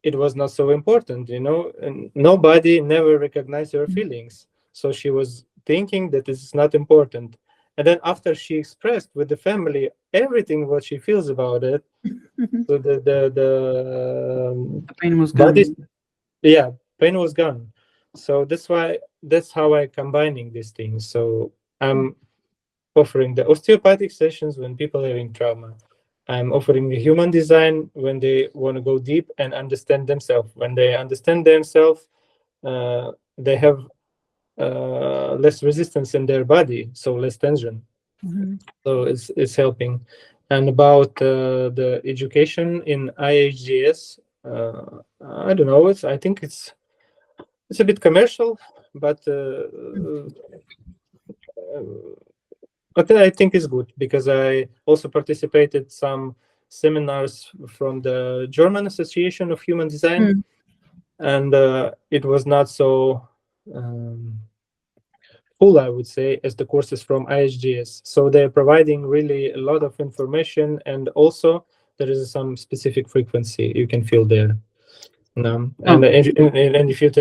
it was not so important, and nobody never recognized her feelings, so she was thinking that it's not important. And then after she expressed with the family everything what she feels about it, so The pain was body, gone. yeah, pain was gone. So that's how I combining these things. So I'm offering the osteopathic sessions when people are having trauma. I'm offering the human design when they want to go deep and understand themselves. When they understand themselves, they have less resistance in their body, so less tension. So it's helping. And about the education in IHGS, I don't know. I think it's a bit commercial, but I think it's good, because I also participated some seminars from the German Association of Human Design, and it was not so full, I would say, as the courses from IHGS. So they're providing really a lot of information, and also there is some specific frequency you can feel there. And if you're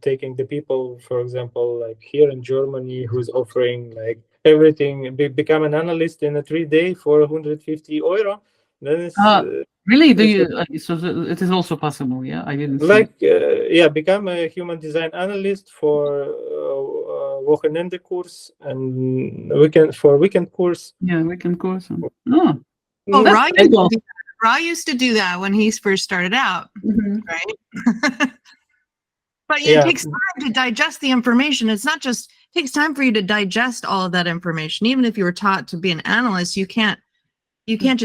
taking the people, for example, like here in Germany, who's offering like everything, become an analyst in a 3 day for 150 euro. Then it's Really? Do it's you? It is also possible. Yeah, I didn't see. like yeah, become a human design analyst for Wochenende course and weekend course. Yeah, weekend course. Oh, Oh, that's Ra very cool. used to do that when he first started out, Mhm. right? But it Yeah. takes time to digest the information. It's not just it takes time for you to digest all of that information. Even if you were taught to be an analyst, you can't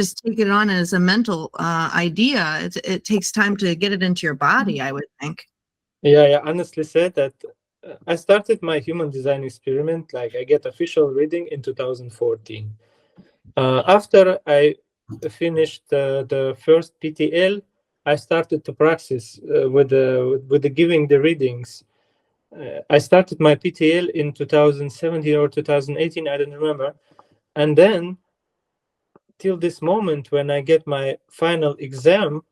just take it on as a mental idea. It takes time to get it into your body, I would think. Yeah, I honestly said that I started my human design experiment, like I get official reading in 2014. After I finished the first PTL, I started to practice with the giving the readings. I started my PTL in 2017 or 2018, I don't remember. And then till this moment, when I get my final exam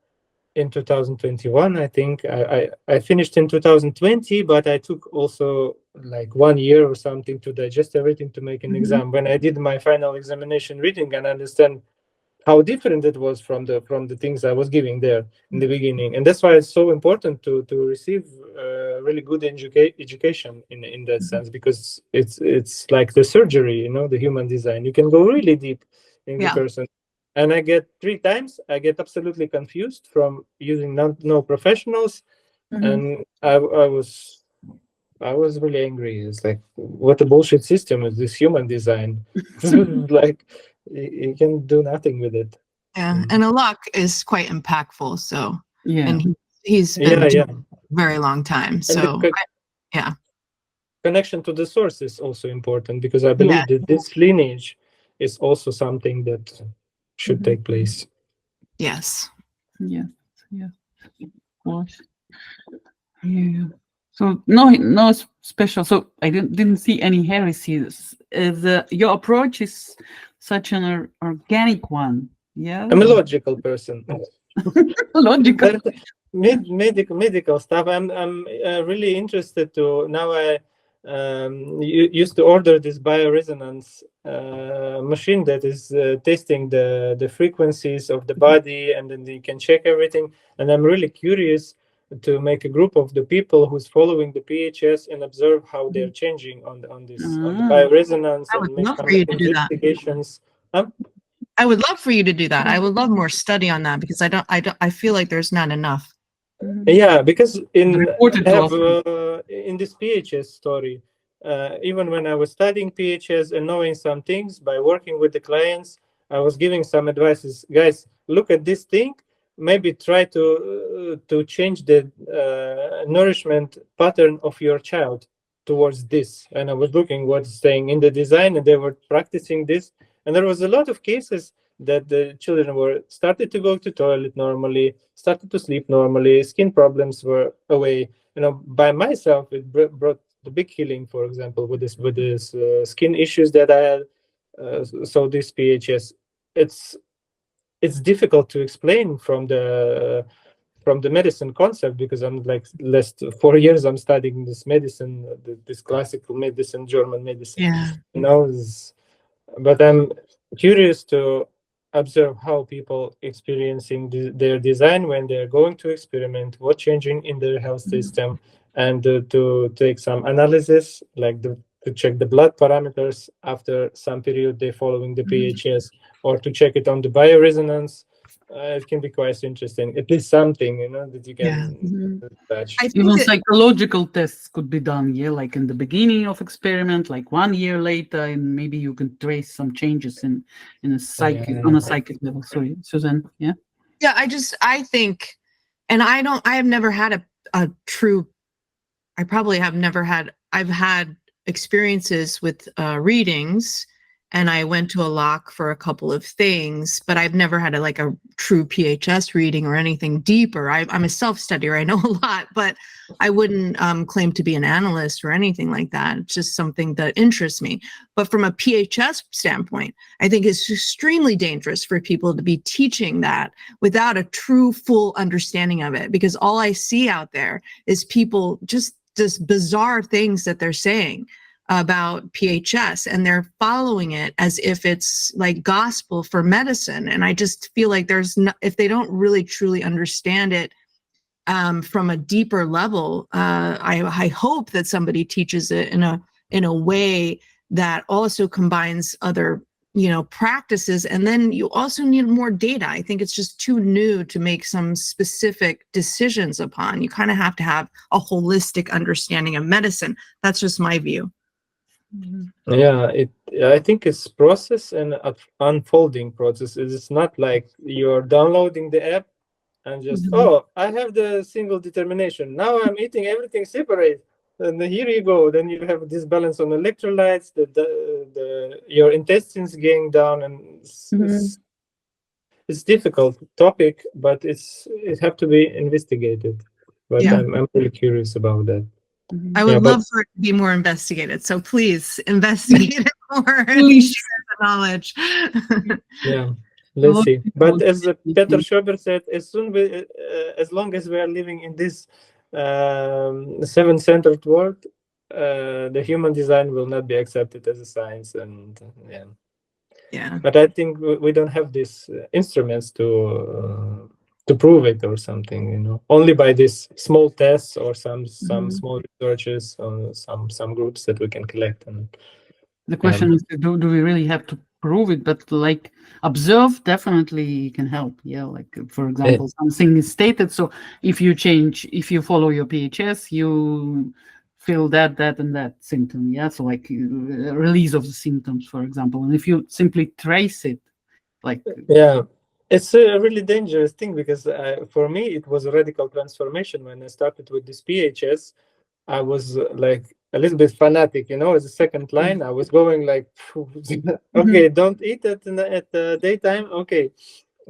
in 2021, I think I finished in 2020, but I took also like 1 year or something to digest everything to make an exam. When I did my final examination reading and understand how different it was from the things I was giving there in the beginning, and that's why it's so important to receive really good education in that sense, because it's like the surgery, the human design. You can go really deep in the Yeah. person. And I get 3 times I get absolutely confused from using no professionals, and I was really angry. It's like, what a bullshit system is this human design. Like you can do nothing with it. Yeah, and a lock is quite impactful. So, Yeah. and he's been Yeah, doing it a very long time. And So, the yeah, connection to the source is also important, because I believe that this lineage is also something that should take place. yes. Yes, yes, of course. Yeah. So no special. So I didn't see any heresies. Your approach is such an organic one. Yeah. I'm a logical person. Logical. Medical stuff. I'm really interested to now. I used to order this bioresonance machine that is testing the frequencies of the body, and then you can check everything. And I'm really curious to make a group of the people who's following the PHS and observe how they're changing on the bioresonance, I and would make love some for you to do that. investigations. I would love for you to do that. I would love more study on that because I feel like there's not enough. Yeah, because in this PHS story, even when I was studying PHS and knowing some things by working with the clients, I was giving some advices. Guys, look at this thing. Maybe try to change the nourishment pattern of your child towards this. And I was looking what's staying in the design, and they were practicing this. And there was a lot of cases that the children were started to go to toilet normally, started to sleep normally, skin problems were away. By myself, it brought the big healing. For example, with this skin issues that I had. So this PHS, it's difficult to explain from the medicine concept, because I'm like last 4 years I'm studying this medicine, this classical medicine, German medicine. Yeah. But I'm curious to observe how people experiencing their design when they're going to experiment, what changing in their health system, and to take some analysis, like to check the blood parameters after some period they following the PHS, or to check it on the bioresonance. It can be quite interesting. At least something, that you can touch. I think Even that, psychological tests could be done, yeah, like in the beginning of experiment, like 1 year later, and maybe you can trace some changes in a psychic on a psychic level. Sorry, Suzanne. Yeah. yeah, I think, and I have never had a true, I probably have never had, I've had experiences with readings, and I went to a lock for a couple of things, but I've never had a true PHS reading or anything deeper. I'm a self-studier. I know a lot, but I wouldn't claim to be an analyst or anything like that. It's just something that interests me. But from a PHS standpoint, I think it's extremely dangerous for people to be teaching that without a true, full understanding of it, because all I see out there is people just bizarre things that they're saying. about PHS, and they're following it as if it's like gospel for medicine. And I just feel like if they don't really truly understand it from a deeper level, I hope that somebody teaches it in a way that also combines other practices. And then you also need more data. I think it's just too new to make some specific decisions upon. You kind of have to have a holistic understanding of medicine. That's just my view. Yeah, I think it's process and unfolding process. It's not like you're downloading the app and just I have the single determination. Now I'm eating everything separate, and here you go. Then you have this balance on electrolytes. Your intestines going down, and it's difficult topic, but it have to be investigated. But Yeah. I'm really curious about that. I would love for it to be more investigated. So please investigate it more and share the knowledge. Yeah, let's see. But as Peter Schober said, as long as we are living in this seven-centered world, the human design will not be accepted as a science. And yeah. But I think we don't have these instruments to prove it or something, only by these small tests or some small researches or some groups that we can collect. And the question is, do we really have to prove it? But like observe definitely can help. Yeah, like for example, something is stated. So if you follow your PHS, you feel that and that symptom. Yeah, so like release of the symptoms, for example. And if you simply trace it, like it's a really dangerous thing, because for me it was a radical transformation when I started with this PHS. I was like a little bit fanatic, as a second line. I was going like, okay, don't eat at the daytime. Okay.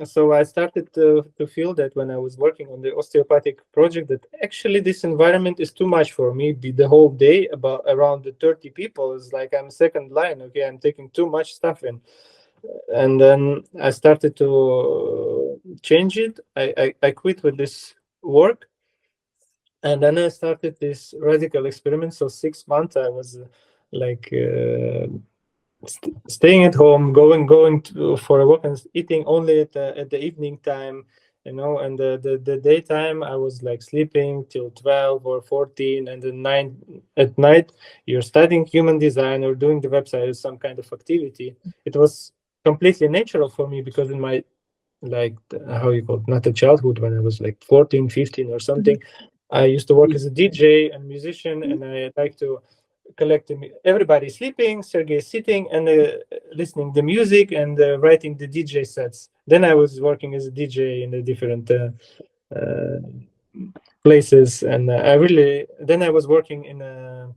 So I started to feel that when I was working on the osteopathic project, that actually this environment is too much for me. The whole day around the 30 people is like I'm second line. Okay, I'm taking too much stuff in. And then I started to change it. I quit with this work. And then I started this radical experiment. So 6 months I was like staying at home, going for a walk and eating only at the evening time, and the daytime I was like sleeping till 12 or 14, and then 9 at night you're studying human design or doing the website or some kind of activity. It was completely natural for me, because in my how you call it, not a childhood, when I was like 14, 15 or something, I used to work as a DJ and musician, and I like to collect everybody sleeping, Sergey sitting and listening the music and writing the DJ sets. Then I was working as a DJ in the different places, and then I was working in a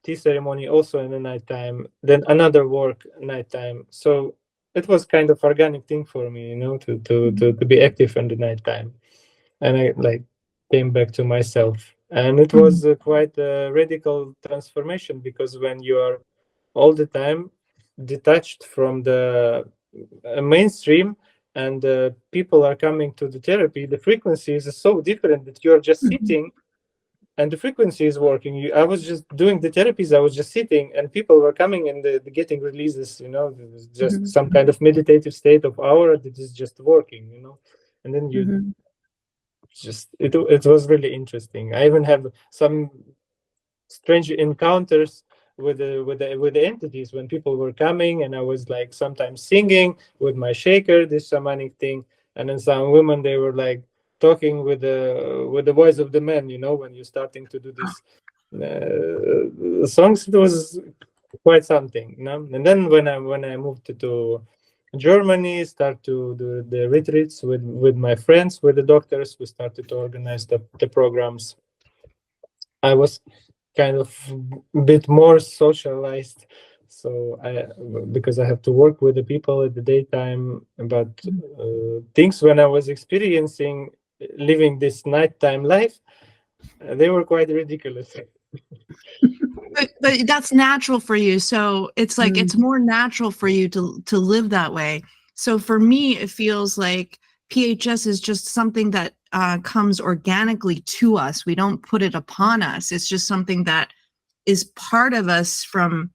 tea ceremony also in the nighttime, then another work nighttime. So it was kind of organic thing for me, to be active in the nighttime. And I came back to myself, and it was quite a radical transformation, because when you are all the time detached from the mainstream, and people are coming to the therapy, the frequency is so different that you're just sitting and the frequency is working. I was just doing the therapies, I was just sitting, and people were coming and getting releases, it was just some kind of meditative state of aura that is just working, and then you just it was really interesting. I even have some strange encounters with the entities when people were coming, and I was like sometimes singing with my shaker, this shamanic thing, and then some women, they were like talking with the voice of the men, when you're starting to do this songs. It was quite something, and then when I moved to Germany, start to do the retreats with my friends, with the doctors, we started to organize the programs. I was kind of a bit more socialized, so because I have to work with the people at the daytime, but things when I was experiencing living this nighttime life, they were quite ridiculous. But that's natural for you. So it's like it's more natural for you to live that way. So for me, it feels like PHS is just something that comes organically to us. We don't put it upon us. It's just something that is part of us from,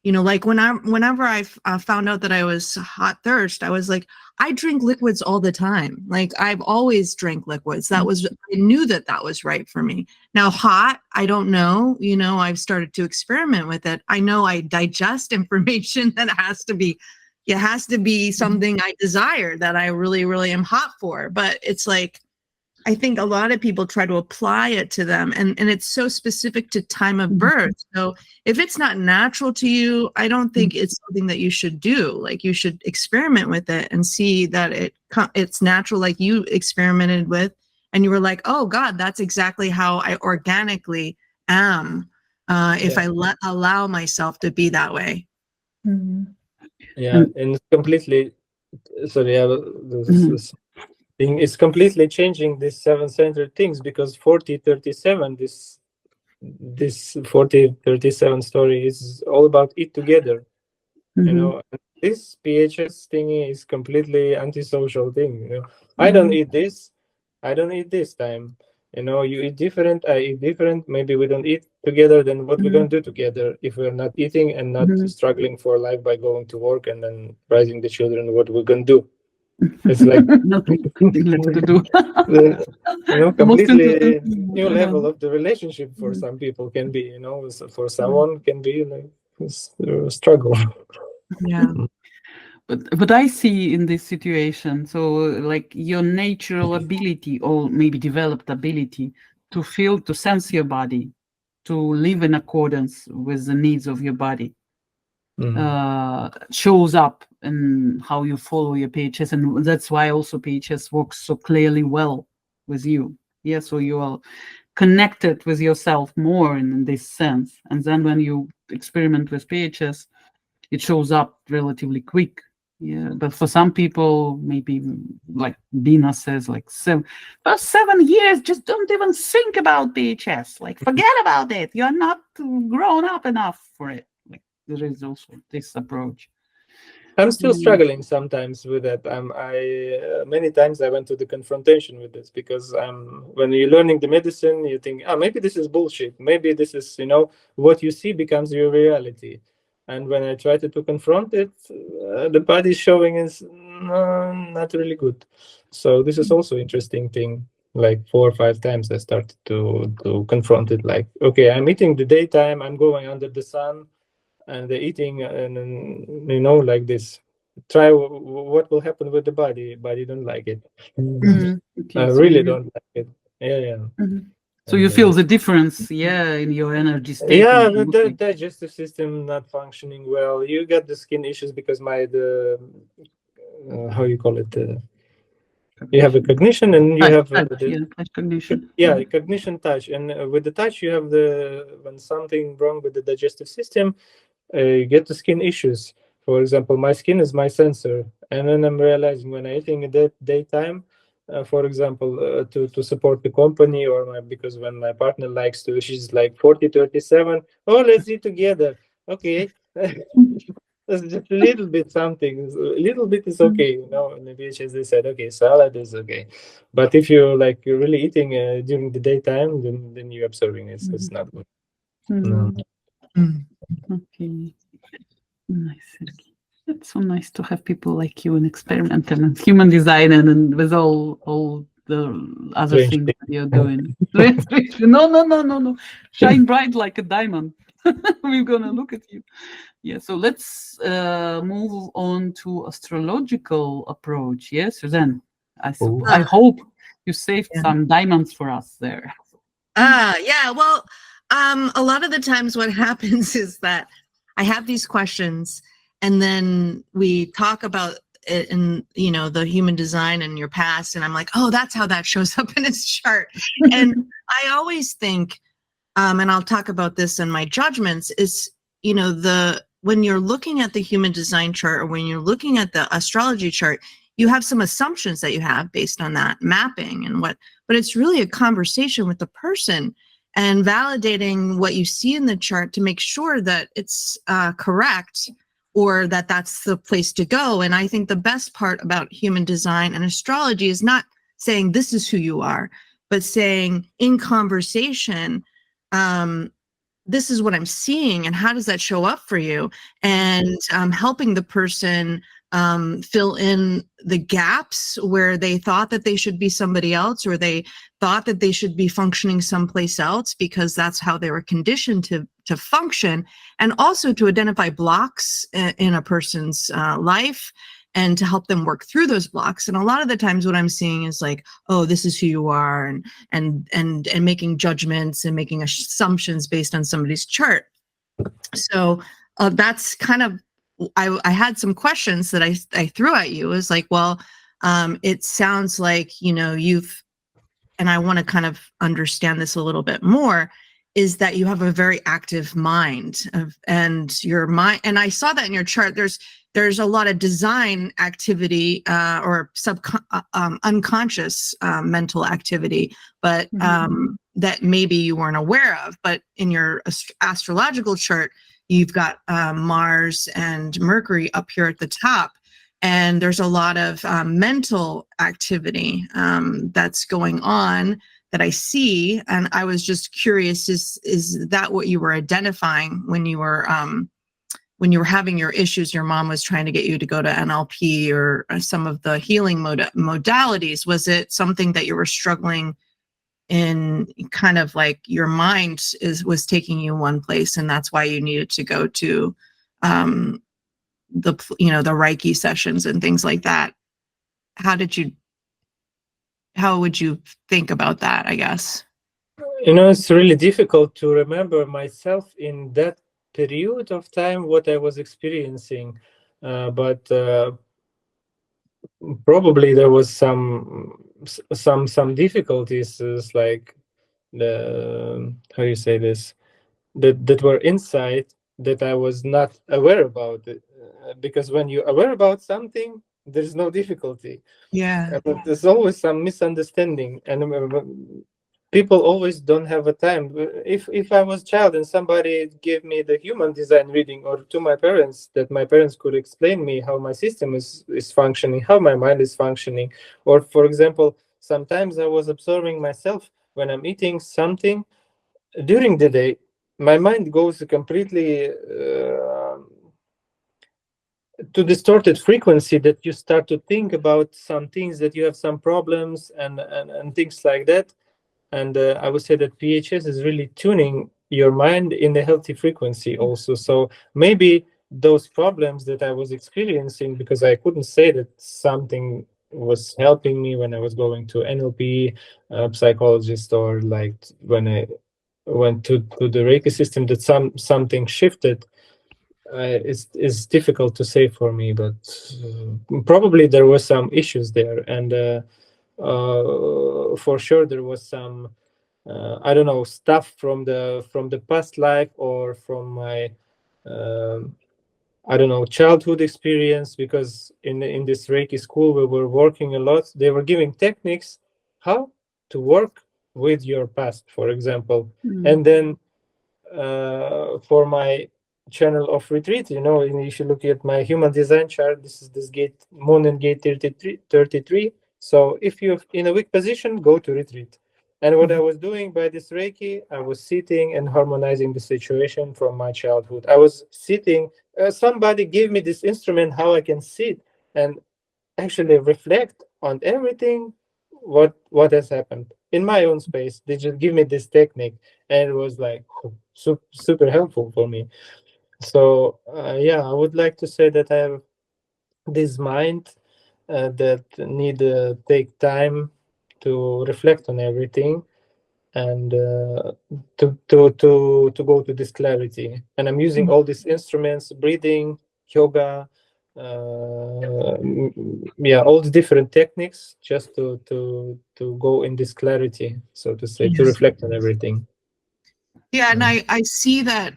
like whenever I found out that I was hot thirst, I was like, I drink liquids all the time. Like I've always drank liquids. I knew that was right for me. Now hot, I don't know, I've started to experiment with it. I know I digest information that it has to be something I desire, that I really, really am hot for. But it's like, I think a lot of people try to apply it to them, and it's so specific to time of birth. So if it's not natural to you, I don't think it's something that you should do. Like you should experiment with it and see that it's natural, like you experimented with, and you were like, oh God, that's exactly how I organically am. If I allow myself to be that way. Yeah, and it's completely, sorry, this thing is completely changing these 7-centered things, because 4037, this 4037 story is all about eat together. This PHS thingy is completely antisocial thing. I don't eat this, I don't eat this time. You eat different, I eat different. Maybe we don't eat together. Then what we're gonna do together if we're not eating and not struggling for life by going to work and then raising the children? What we're gonna do? It's like nothing left to do. Completely new level of the relationship for some people can be. For someone can be like a struggle. Yeah. But I see in this situation, so like your natural ability, or maybe developed ability, to feel, to sense your body, to live in accordance with the needs of your body, shows up in how you follow your PHS, and that's why also PHS works so clearly well with you. Yeah, so you are connected with yourself more in this sense, and then when you experiment with PHS, it shows up relatively quick. Yeah, but for some people, maybe like Dina says, like 7 years, just don't even think about PHS. Like forget about it. You're not grown up enough for it. Like there is also this approach. I'm still struggling sometimes with that. I many times I went to the confrontation with this, because when you're learning the medicine, you think, maybe this is bullshit. Maybe this is, what you see becomes your reality. And when I try to confront it, the body showing is not really good. So this is also interesting thing. Like 4 or 5 times I started to confront it. Like, okay, I'm eating the daytime. I'm going under the sun, and the eating, and like this. Try what will happen with the body. Body don't like it. I really don't like it. Yeah. So you feel the difference, in your energy state. Yeah, the digestive system not functioning well. You get the skin issues because how you call it? You have a cognition, and you have cognition. Cognition touch, and with the touch you have when something wrong with the digestive system, you get the skin issues. For example, my skin is my sensor, and then I'm realizing when I'm eating at daytime, for example, to support the company, or because when my partner likes to, she's like 40-37. Oh, let's eat together. Okay, that's just a little bit something. A little bit is okay, In the beaches they said, okay, salad is okay, but if you're really eating during the daytime, then you're observing it. So it's not good. No. Okay, nice. It's so nice to have people like you in experimental and human design, and with all the other things that you're doing. No. Shine bright like a diamond. We're gonna look at you. Yeah, so let's move on to astrological approach. Yes, Suzanne. I hope you saved some diamonds for us there. Yeah. Well, a lot of the times what happens is that I have these questions, and then we talk about it in, the human design and your past. And I'm like, oh, that's how that shows up in his chart. And I always think, and I'll talk about this in my judgments, is, when you're looking at the human design chart, or when you're looking at the astrology chart, you have some assumptions that you have based on that mapping but it's really a conversation with the person and validating what you see in the chart to make sure that it's correct, or that that's the place to go. And I think the best part about human design and astrology is not saying this is who you are, but saying in conversation, this is what I'm seeing, and how does that show up for you? And helping the person fill in the gaps where they thought that they should be somebody else, or they thought that they should be functioning someplace else because that's how they were conditioned to function, and also to identify blocks in a person's life and to help them work through those blocks. And a lot of the times what I'm seeing is like, oh, this is who you are, and making judgments and making assumptions based on somebody's chart. So that's kind of, I had some questions that I threw at you. Is like, well, it sounds like, you know, and I want to kind of understand this a little bit more, is that you have a very active mind and your mind, and I saw that in your chart. There's a lot of design activity or unconscious mental activity, but that maybe you weren't aware of. But in your astrological chart, you've got Mars and Mercury up here at the top. And there's a lot of mental activity that's going on that I see. And I was just curious, is that what you were identifying when you were having your issues? Your mom was trying to get you to go to NLP or some of the healing modalities. Was it something that you were struggling in, kind of like your mind was taking you one place, and that's why you needed to go to the Reiki sessions and things like that? How would you think about that, I guess? You know, it's really difficult to remember myself in that period of time what I was experiencing, but probably there was some difficulties, like the, how you say this, that were inside that I was not aware about it. Because when you're aware about something, there's no difficulty. Yeah. But there's always some misunderstanding, and people always don't have a time. If I was a child and somebody gave me the human design reading, or to my parents, that my parents could explain me how my system is functioning, how my mind is functioning, or for example, sometimes I was observing myself when I'm eating something during the day, my mind goes completely to distorted frequency, that you start to think about some things, that you have some problems and things like that. And I would say that PHS is really tuning your mind in a healthy frequency also. So maybe those problems that I was experiencing, because I couldn't say that something was helping me when I was going to NLP psychologist, or like when I went to the Reiki system, that something shifted. It's difficult to say for me, but probably there were some issues there, and for sure there was some I don't know, stuff from the past life, or from my I don't know, childhood experience. Because in this Reiki school we were working a lot. They were giving techniques how to work with your past, for example. And then for my channel of retreat, you know, if you look at my human design chart, this is this gate, moon and gate 33. So if you're in a weak position, go to retreat. And what I was doing by this Reiki, I was sitting and harmonizing the situation from my childhood. I was sitting, somebody gave me this instrument how I can sit and actually reflect on everything what has happened in my own space. They just give me this technique, and it was like super helpful for me. So yeah, I would like to say that I have this mind that need to take time to reflect on everything, and to go to this clarity. And I'm using all these instruments, breathing, yoga, yeah, all the different techniques, just to go in this clarity, so to say, to Yes. reflect on everything. Yeah, and I see that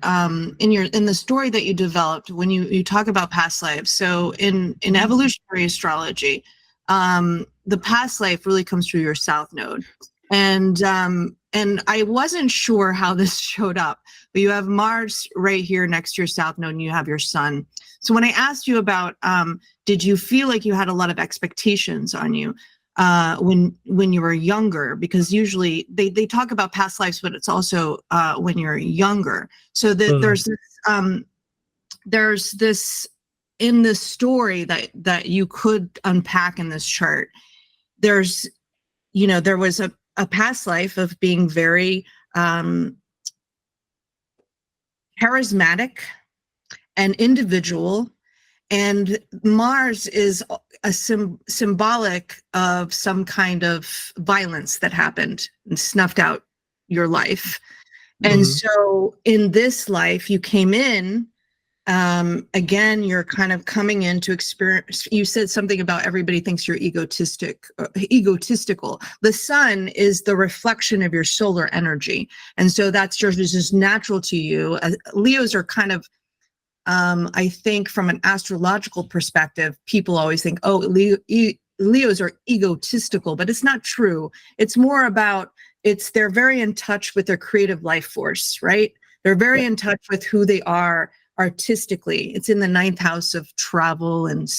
in the story that you developed when you talk about past lives. So in evolutionary astrology, the past life really comes through your south node, and I wasn't sure how this showed up, but you have Mars right here next to your south node, and you have your sun. So when I asked you about, did you feel like you had a lot of expectations on you? when you were younger, because usually they talk about past lives, but it's also when you're younger. So that there's this in this story that you could unpack in this chart. There's, there was a past life of being very charismatic and individual, and Mars is a symbolic of some kind of violence that happened and snuffed out your life. And so in this life, you came in, again, you're kind of coming in to experience. You said something about everybody thinks you're egotistical. The sun is the reflection of your solar energy. And so that's just natural to you. Leos are kind of, I think from an astrological perspective, people always think, oh, Leos are egotistical, but it's not true. It's more about, they're very in touch with their creative life force, right? They're very in touch with who they are artistically. It's in the 9th house of travel and,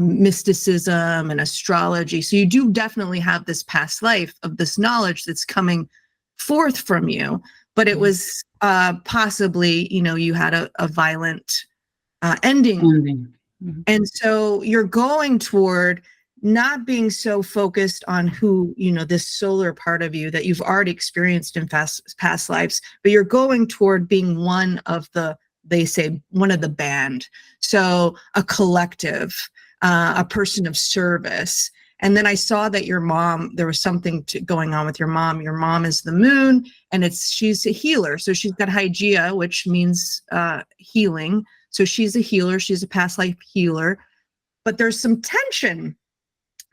mysticism and astrology. So you do definitely have this past life of this knowledge that's coming forth from you, but it was possibly, you had a violent ending. And so you're going toward not being so focused on who, this solar part of you that you've already experienced in past lives, but you're going toward being one of the band. So a collective, a person of service. And then I saw that your mom, there was something going on with your mom. Your mom is the moon, and she's a healer. So she's got Hygeia, which means healing. So she's a healer. She's a past life healer. But there's some tension.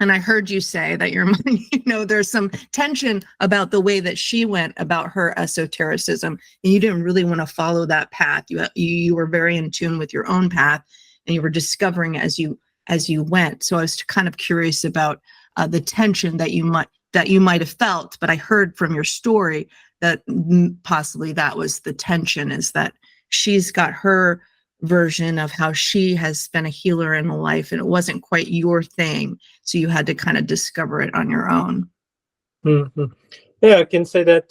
And I heard you say that your mom, there's some tension about the way that she went about her esotericism, and you didn't really want to follow that path. You were very in tune with your own path, and you were discovering as you went. So I was kind of curious about the tension that you might have felt. But I heard from your story that possibly that was the tension, is that she's got her version of how she has been a healer in life, and it wasn't quite your thing, so you had to kind of discover it on your own. Yeah, I can say that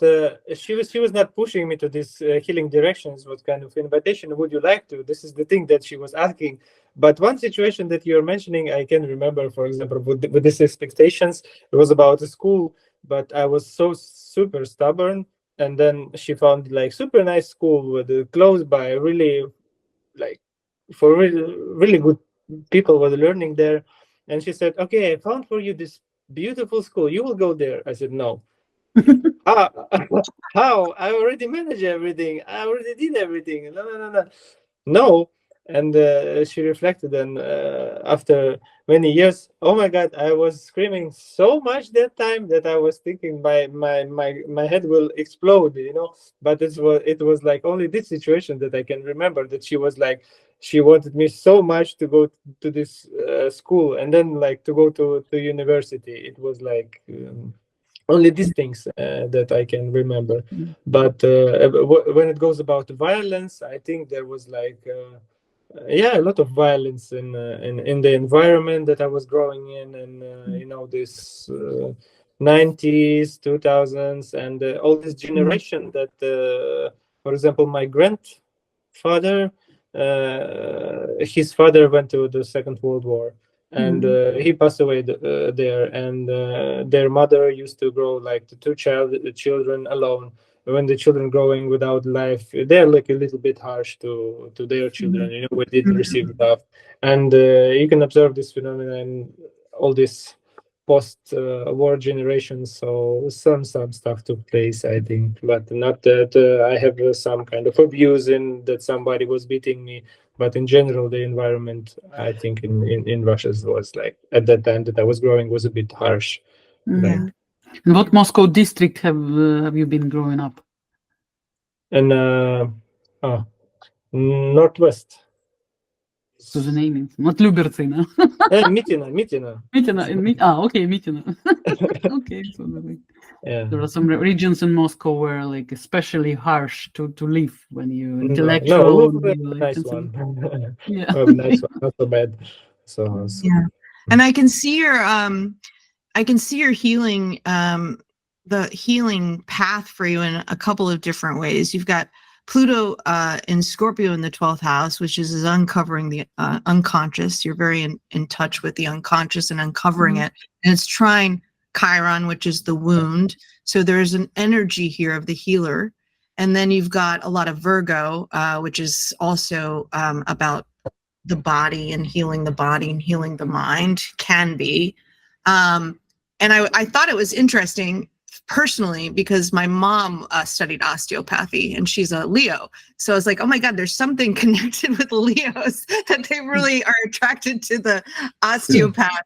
she was not pushing me to this healing directions. What kind of invitation would you like to? This is the thing that she was asking. But one situation that you're mentioning, I can remember, for example, with these expectations, it was about the school, but I was so super stubborn, and then she found like super nice school with close by, really like for really good people were learning there. And she said, okay, I found for you this beautiful school, you will go there. I said, no. How? I already managed everything, I already did everything. No. And she reflected, and after many years, oh my god, I was screaming so much that time that I was thinking my head will explode, but it was like only this situation that I can remember, that she was like, she wanted me so much to go to this school, and then like to go to university. It was like only these things that I can remember. But when it goes about violence, I think there was like a lot of violence in the environment that I was growing in, and this 90s, 2000s, and all this generation that, for example, my grandfather, his father went to the Second World War, and he passed away there, and their mother used to grow like the two children alone. When the children growing without life, they're like a little bit harsh to their children, who didn't receive love. And you can observe this phenomenon in all this post-war generations. So some stuff took place, I think, but not that I have some kind of abuse in that somebody was beating me. But in general, the environment, I think, in Russia was like, at that time that I was growing, was a bit harsh. In what Moscow district have you been growing up? In northwest. So the name is not Liberty, no? Mitina. Okay, Mitina. Okay, so there are some regions in Moscow where like especially harsh to live when you intellectual. No, nice one. Yeah, nice one, not so bad. So yeah, and I can see I can see your healing, the healing path for you in a couple of different ways. You've got Pluto in Scorpio in the 12th house, which is uncovering the unconscious. You're very in touch with the unconscious and uncovering it. And it's trine Chiron, which is the wound. So there's an energy here of the healer. And then you've got a lot of Virgo, which is also about the body and healing the body and healing the mind, can be. And I thought it was interesting personally because my mom studied osteopathy and she's a Leo. So I was like, oh my God, there's something connected with Leos that they really are attracted to the osteopath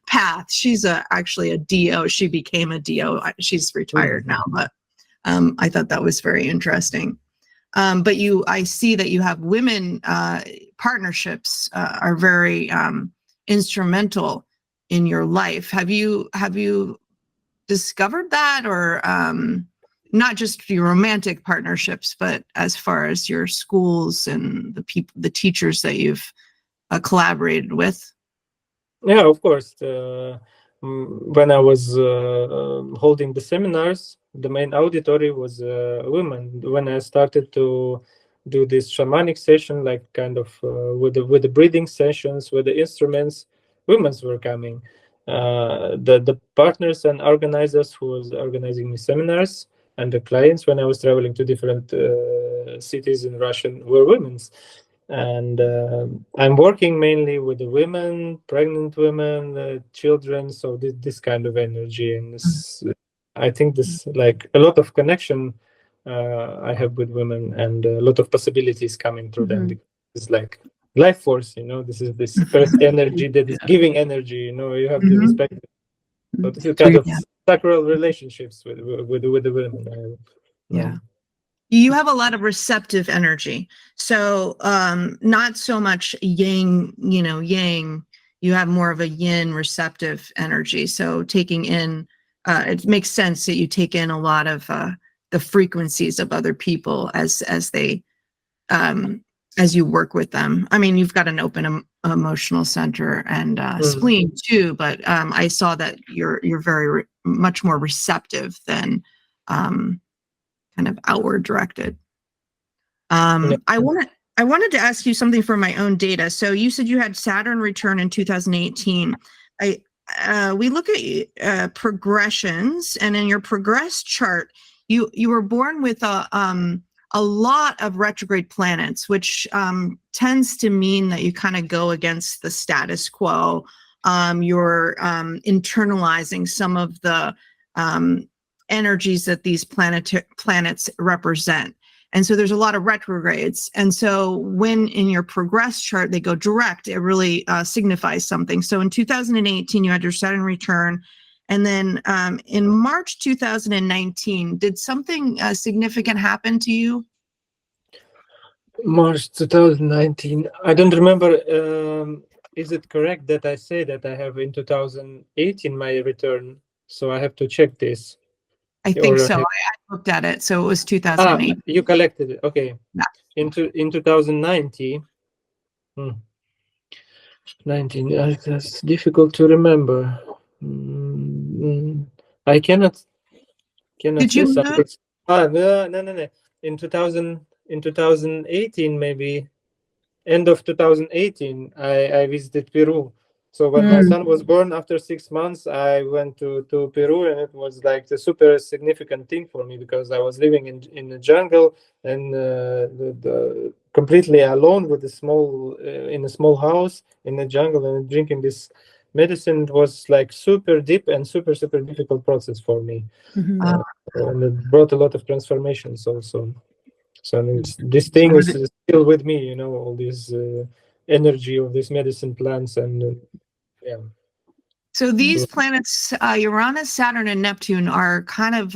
path. She's actually a DO. She became a DO. She's retired now, but I thought that was very interesting. But I see that you have women partnerships are very instrumental in your life. Have you discovered that, or not just your romantic partnerships, but as far as your schools and the teachers that you've collaborated with? Yeah, of course. When I was holding the seminars, the main auditory was women. When I started to do this shamanic session, like kind of with the breathing sessions, with the instruments, women were coming. The partners and organizers who was organizing me seminars and the clients when I was traveling to different cities in Russia were women. And I'm working mainly with the women, pregnant women, children. So this kind of energy, and this, I think this like a lot of connection I have with women, and a lot of possibilities coming through them. Because it's like life force, this is this first energy that is giving energy. You have to respect it. So this is kind of sacral relationships with the women. Yeah. You have a lot of receptive energy. So not so much yang, yang, you have more of a yin receptive energy. So taking in, it makes sense that you take in a lot of the frequencies of other people as they, as you work with them. I mean, you've got an open emotional center and spleen too, but I saw that you're very much more receptive than kind of outward directed. I wanted to ask you something for my own data. So you said you had Saturn return in 2018. We look at progressions, and in your progress chart, you were born with a lot of retrograde planets, which tends to mean that you kind of go against the status quo. You're internalizing some of the energies that these planets represent. And so there's a lot of retrogrades. And so when in your progress chart, they go direct, it really signifies something. So in 2018, you had your Saturn return. And then in March 2019, did something significant happen to you? March 2019. I don't remember. Is it correct that I say that I have in 2018 my return? So I have to check this. I think so. I looked at it. So it was 2008. You collected it. Okay. Yeah. In 2019. 19. That's difficult to remember. I cannot. Did you move? No. In 2018, maybe end of 2018, I visited Peru. So when my son was born, after 6 months, I went to Peru, and it was like the super significant thing for me because I was living in the jungle and the completely alone with in a small house in the jungle and drinking this medicine. It was like super deep and super difficult process for me, and it brought a lot of transformations also. So this thing is still with me, all this energy of these medicine plants and yeah. So these planets, Uranus, Saturn, and Neptune, are kind of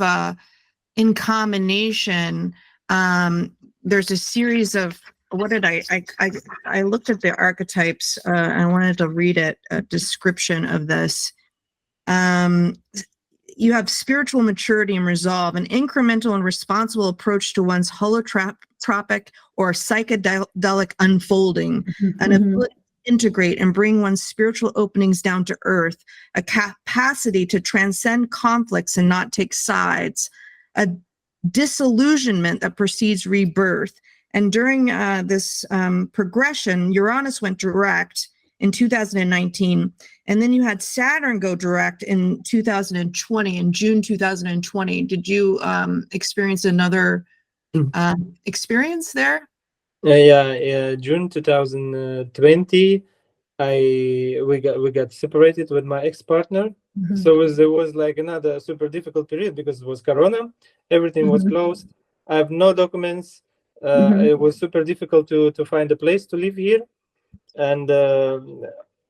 in combination. There's a series of what did I looked at the archetypes. I wanted to read a description of this. You have spiritual maturity and resolve, an incremental and responsible approach to one's holotropic or psychedelic unfolding, an ability to integrate and bring one's spiritual openings down to earth, a capacity to transcend conflicts and not take sides, a disillusionment that precedes rebirth. And during this progression, Uranus went direct in 2019, and then you had Saturn go direct in 2020, in June 2020. Did you experience another experience there? June 2020, we got separated with my ex-partner. So there was like another super difficult period because it was Corona, everything was closed. I have no documents. It was super difficult to find a place to live here, and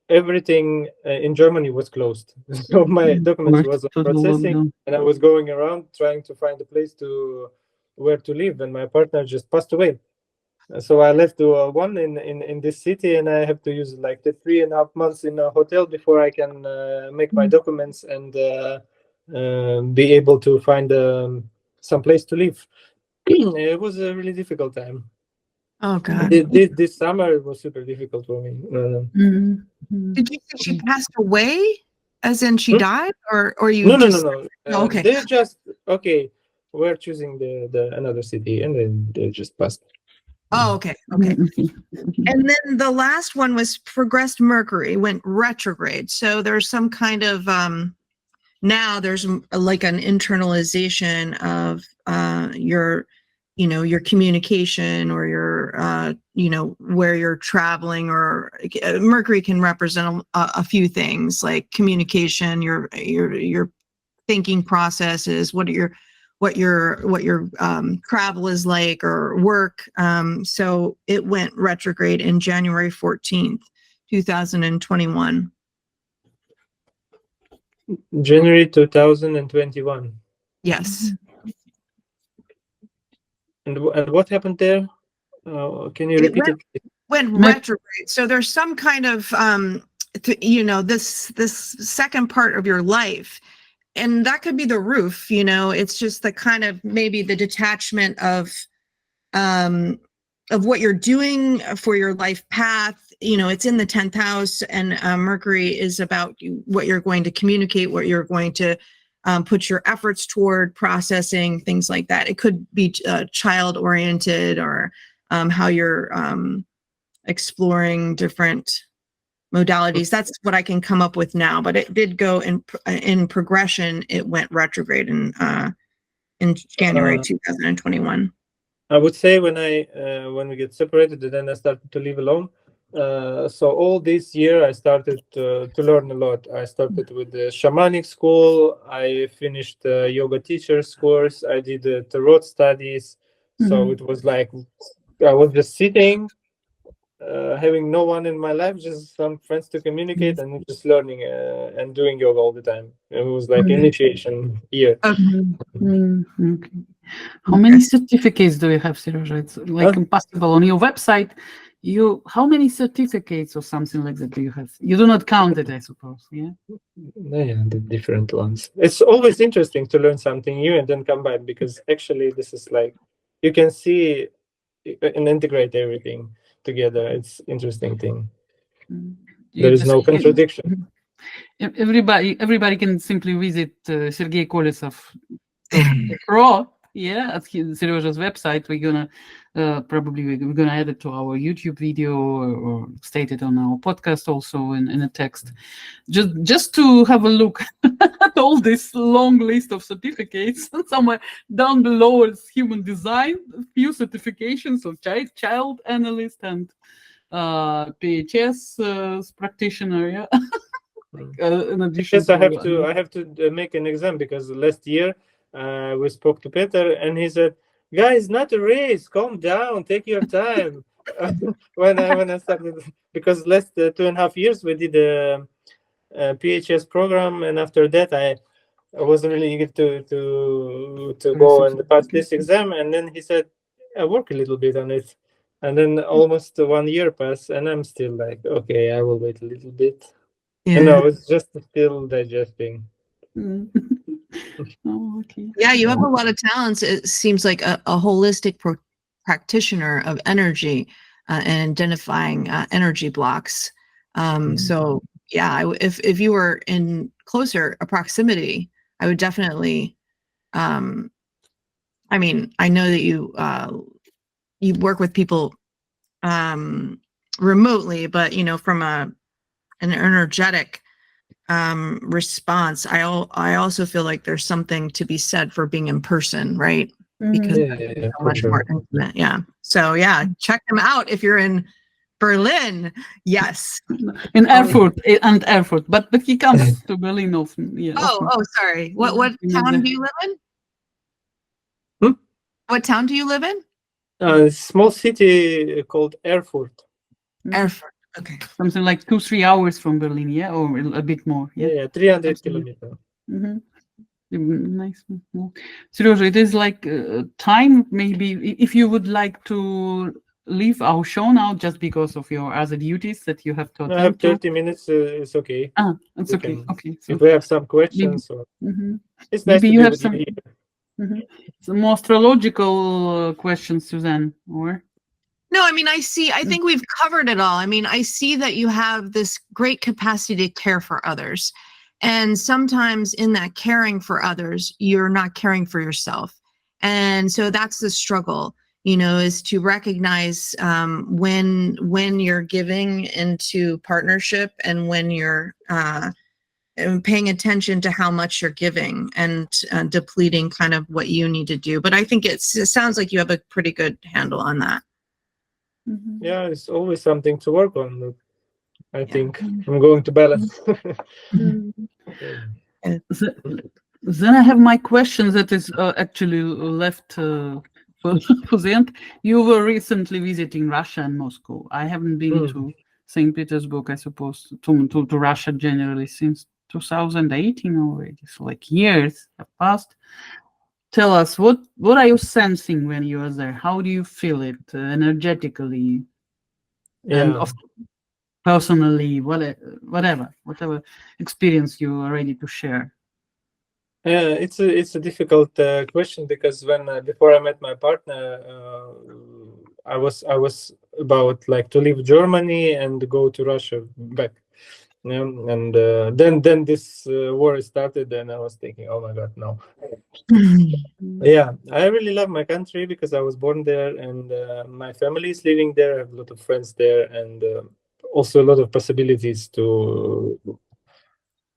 everything in Germany was closed. So my documents was processing, and I was going around trying to find a place where to live, and my partner just passed away. So I left one in this city, and I have to use like the 3.5 months in a hotel before I can make my documents and be able to find some place to live. It was a really difficult time. Oh God! This summer it was super difficult for me. Did you say she passed away, as in she died, or you? No. Okay. They just we're choosing the another city, and then they just passed. Oh, okay. And then the last one was progressed Mercury, went retrograde. So there's some kind of now there's like an internalization of your communication, or your where you're traveling, or Mercury can represent a few things like communication, your thinking processes, what your travel is like, or work. So it went retrograde in January 14th, 2021. January 2021. Yes. And what happened there? Can you repeat it? Went retrograde. So there's some kind of this second part of your life. And that could be the roof, it's just the kind of maybe the detachment of what you're doing for your life path. It's in the 10th house, and Mercury is about what you're going to communicate, what you're going to put your efforts toward, processing, things like that. It could be child oriented, or how you're exploring different modalities. That's what I can come up with now, but it did go in progression. It went retrograde in January 2021. I would say when we get separated, and then I started to live alone. So all this year I started to learn a lot. I started with the shamanic school. I finished yoga teacher's course. I did tarot studies. So it was like I was just sitting, having no one in my life, just some friends to communicate, and just learning and doing yoga all the time. It was like initiation year. Okay. How many certificates do you have, Sergio? It's like impossible. On your website, how many certificates or something like that do you have? You do not count it, I suppose. Yeah, the different ones. It's always interesting to learn something new and then come back, because actually this is like you can see and integrate everything together. It's interesting thing. There is no contradiction. Everybody can simply visit Sergei Kolesov.pro. Yeah, at Sergio's website. We're gonna add it to our YouTube video, or state it on our podcast also in a text, just to have a look at all this long list of certificates. And somewhere down below is human design, a few certifications of child analyst and PHS practitioner. Yeah. In addition, yes, I have to make an exam, because last year we spoke to Peter, and he said, "Guys, not a race. Calm down. Take your time." when I started, because last 2.5 years we did a PHS program, and after that I wasn't really eager to go and pass this exam. And then he said, "I work a little bit on it." And then almost 1 year passed, and I'm still like, okay, I will wait a little bit. Yeah. It's just still digesting. Oh, okay. Yeah, you have a lot of talents. It seems like a holistic practitioner of energy and identifying energy blocks. So yeah, if you were in closer proximity, I would definitely. I mean, I know that you work with people remotely, but from an energetic response, I also feel like there's something to be said for being in person, right? Because Yeah, so much more intimate. Yeah. So yeah, check them out if you're in Berlin. Yes. In Erfurt and Erfurt, but he comes to Berlin often. Yeah. Often. Oh, sorry. What town do you live in? What town do you live in? A small city called Erfurt. Erfurt. Okay. Something like 2-3 hours from Berlin, yeah, or a bit more. Yeah, 300 kilometers. Nice. Seriously, it is like time. Maybe if you would like to leave our show now, just because of your other duties that you have to attend I have 30 to. minutes. It's okay. It's okay. Okay. So if we have some questions, it's nice maybe to you be have with some. you here. Some more astrological questions, Suzanne, or? No, I mean, I think we've covered it all. I mean, I see that you have this great capacity to care for others. And sometimes in that caring for others, you're not caring for yourself. And so that's the struggle, is to recognize when you're giving into partnership and when you're and paying attention to how much you're giving and depleting kind of what you need to do. But I think it sounds like you have a pretty good handle on that. Yeah, it's always something to work on. I think I'm going to balance. Then I have my question that is actually left for the end. You were recently visiting Russia and Moscow. I haven't been to St. Petersburg, I suppose, to Russia generally since 2018 already. So like years have passed. Tell us, what are you sensing when you are there? How do you feel it energetically? And personally, whatever experience you are ready to share. It's a difficult question because when before I met my partner, I was about like to leave Germany and go to Russia back. And then this war started, and I was thinking, oh my God, no. Yeah, I really love my country because I was born there, and my family is living there. I have a lot of friends there, and also a lot of possibilities to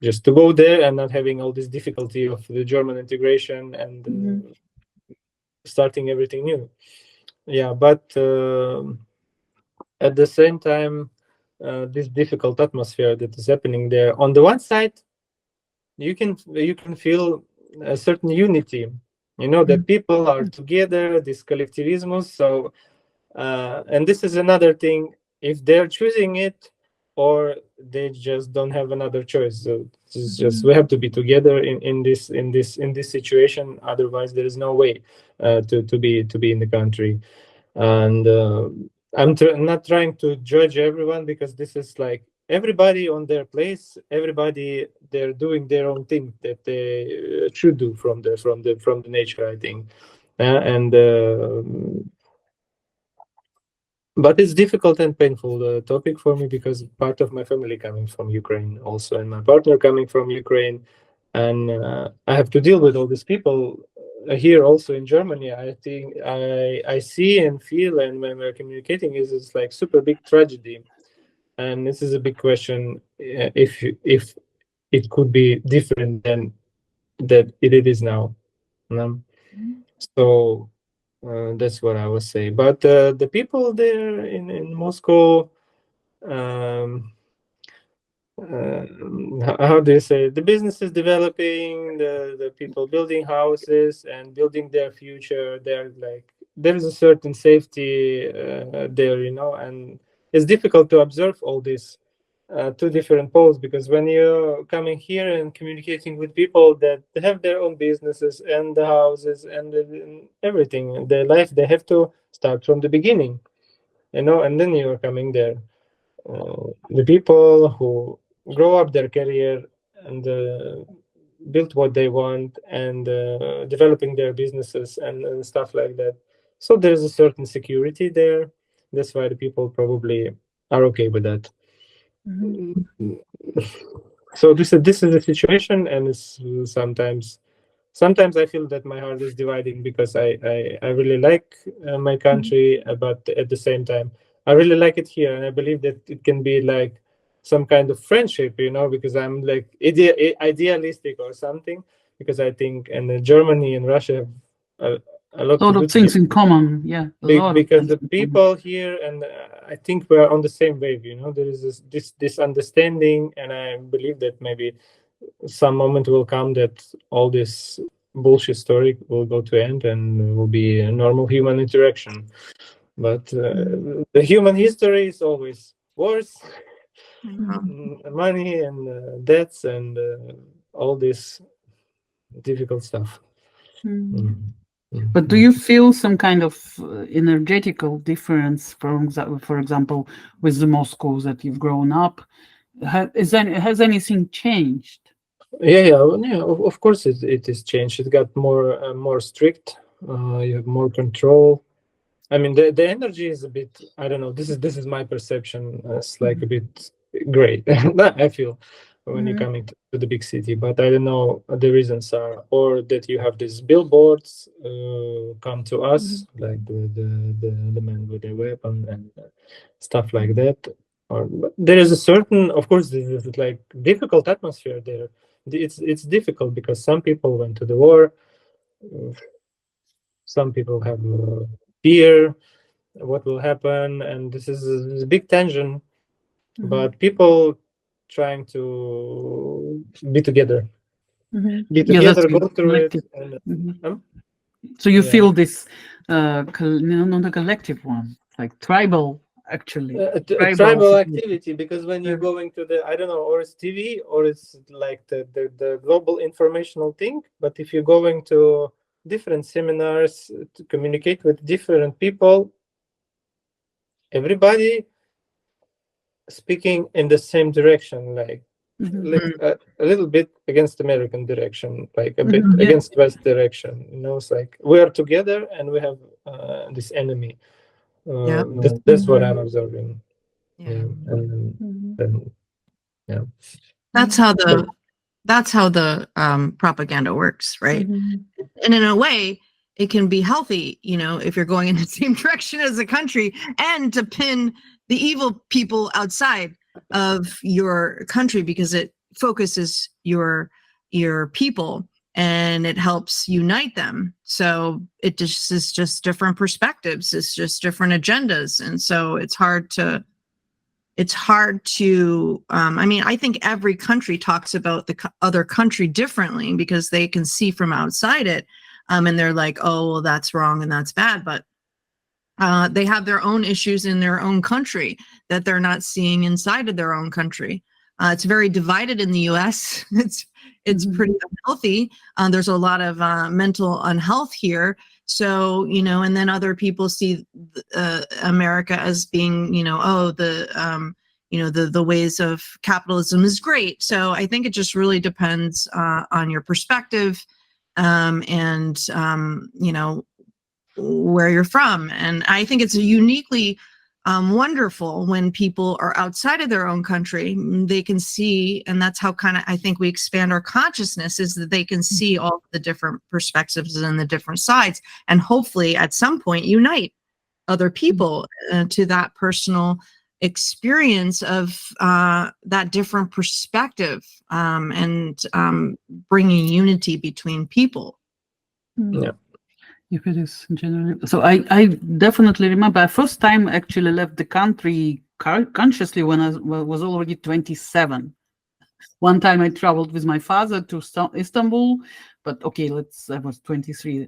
just to go there and not having all this difficulty of the German integration and starting everything new. Yeah, but at the same time, this difficult atmosphere that is happening there. On the one side, you can feel a certain unity. That people are together. This collectivism. So, and this is another thing. If they're choosing it, or they just don't have another choice. So it's just we have to be together in this situation. Otherwise, there is no way to be in the country. And I'm not trying to judge everyone because this is like everybody on their place. Everybody they're doing their own thing that they should do from the nature. I think, and. But it's difficult and painful topic for me because part of my family coming from Ukraine also, and my partner coming from Ukraine, and I have to deal with all these people here also in Germany. I think I see and feel, and when we're communicating, is it's like super big tragedy, and this is a big question if it could be different than that it is now. So. That's what I would say. But the people there in Moscow, how do you say it? The business is developing, the people building houses and building their future. They're like there's a certain safety there, and it's difficult to observe all this. Two different poles because when you're coming here and communicating with people that have their own businesses and the houses and everything, their life, they have to start from the beginning, and then you're coming there. The people who grow up their career and build what they want and developing their businesses and stuff like that. So there's a certain security there. That's why the people probably are okay with that. So this is the situation, and it's sometimes I feel that my heart is dividing because I really like my country, but at the same time I really like it here, and I believe that it can be like some kind of friendship, because I'm like idealistic or something, because I think and Germany and Russia have a lot A to lot do of things together. in common, yeah. A lot of Because things the in common. people here, and I think we're on the same wave. There is this understanding, and I believe that maybe some moment will come that all this bullshit story will go to end and will be a normal human interaction. But the human history is always wars, money, and debts, and all this difficult stuff. But do you feel some kind of energetical difference, for example, with the Moscows that you've grown up? Has anything changed? Yeah. Of course, it is changed. It got more strict. You have more control. I mean, the energy is a bit. I don't know. This is my perception. It's like a bit gray. I feel when you're coming to the big city, but I don't know the reasons are, or that you have these billboards come to us, like the man with the weapon and stuff like that. Or but there is a certain, of course, this is like difficult atmosphere there. It's difficult because some people went to the war. uh, some people have fear what will happen, and this is a big tension, but people trying to be together, Yeah, that's go through it, collective. and So you yeah. feel this, not a collective one, like tribal, actually. Tribal. Tribal activity, because when you're going to the, I don't know, or it's TV or it's like the global informational thing, but if you're going to different seminars to communicate with different people, everybody speaking in the same direction, like a little bit against American direction, like a bit Yeah. against West direction. It's like we are together and we have this enemy. Yeah. That's what I'm observing. Yeah. And yeah. That's how the propaganda works, right? And in a way, it can be healthy, if you're going in the same direction as a country, and to pin the evil people outside of your country, because it focuses your people and it helps unite them. So it just is just different perspectives. It's just different agendas. And so it's hard to I mean, I think every country talks about the other country differently because they can see from outside it, and they're like, oh, well, that's wrong and that's bad, but they have their own issues in their own country that they're not seeing inside of their own country. It's very divided in the US. It's pretty unhealthy. There's a lot of mental unhealth here. So, and then other people see America as being, the ways of capitalism is great. So I think it just really depends on your perspective, and where you're from. And I think it's uniquely wonderful when people are outside of their own country. They can see, and that's how kind of I think we expand our consciousness, is that they can see all the different perspectives and the different sides, and hopefully at some point unite other people to that personal experience of that different perspective, and bringing unity between people. Yeah. If it is generally, so I definitely remember I first time actually left the country consciously when I was already 27. One time I traveled with my father to Istanbul, but okay, I was 23.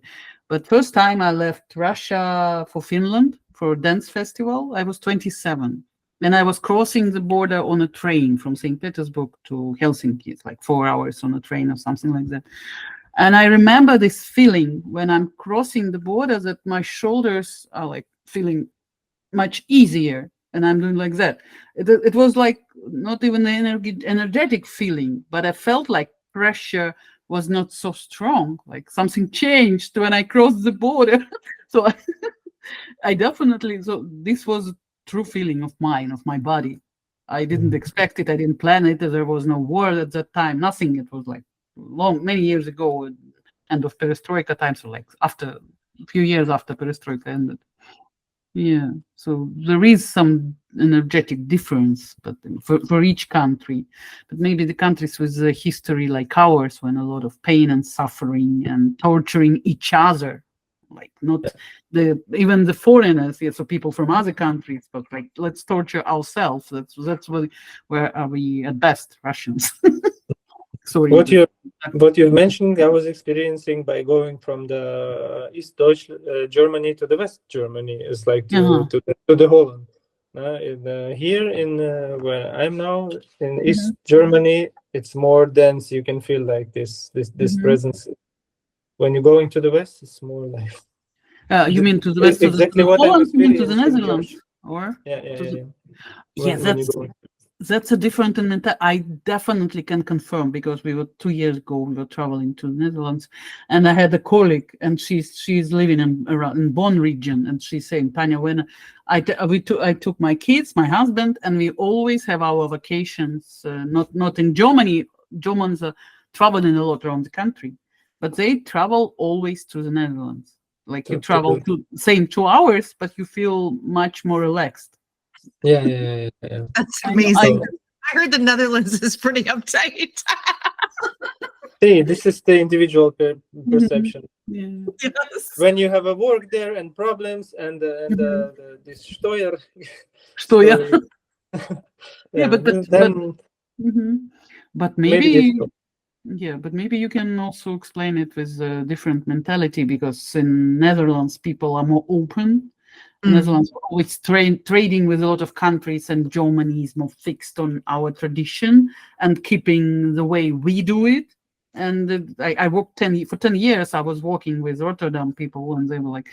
But first time I left Russia for Finland for a dance festival, I was 27. And I was crossing the border on a train from St. Petersburg to Helsinki. It's like 4 hours on a train or something like that. And I remember this feeling when I'm crossing the border that my shoulders are like feeling much easier, and I'm doing like that. It was like not even an energetic feeling, but I felt like pressure was not so strong. Like something changed when I crossed the border. So I definitely, so this was a true feeling of mine, of my body. I didn't expect it. I didn't plan it. There was no war at that time. Nothing. It was like many years ago, end of perestroika time. So like after a few years after perestroika ended. Yeah. So there is some energetic difference, but for each country. But maybe the countries with a history like ours, when a lot of pain and suffering and torturing each other, like not even the foreigners, yeah, so people from other countries, but like let's torture ourselves. That's where are we at best, Russians. Sorry. What you've mentioned, I was experiencing by going from the East Germany to the West Germany. It's like to the Holland. Here in where I'm now in East Germany, it's more dense. You can feel like this presence. When you're going to the West, it's more like. You mean to the West? Exactly to what I'm Holland? You mean to the experiencing, Netherlands? Or yeah. That's a different mentality. I definitely can confirm, because 2 years ago we were traveling to the Netherlands, and I had a colleague, and she's living in Bonn region, and she's saying, Tanya, when I took my kids, my husband, and we always have our vacations not in Germany. Germans are traveling a lot around the country, but they travel always to the Netherlands. Like you travel to same 2 hours, but you feel much more relaxed. Yeah. That's amazing. I heard the Netherlands is pretty uptight. See, this is the individual perception. Yeah. Yes. When you have a work there and problems and this Steuer. But maybe. Yeah, but maybe you can also explain it with a different mentality, because in Netherlands people are more open. Netherlands always trading with a lot of countries, and Germany is more fixed on our tradition and keeping the way we do it. And I worked for 10 years. I was working with Rotterdam people, and they were like,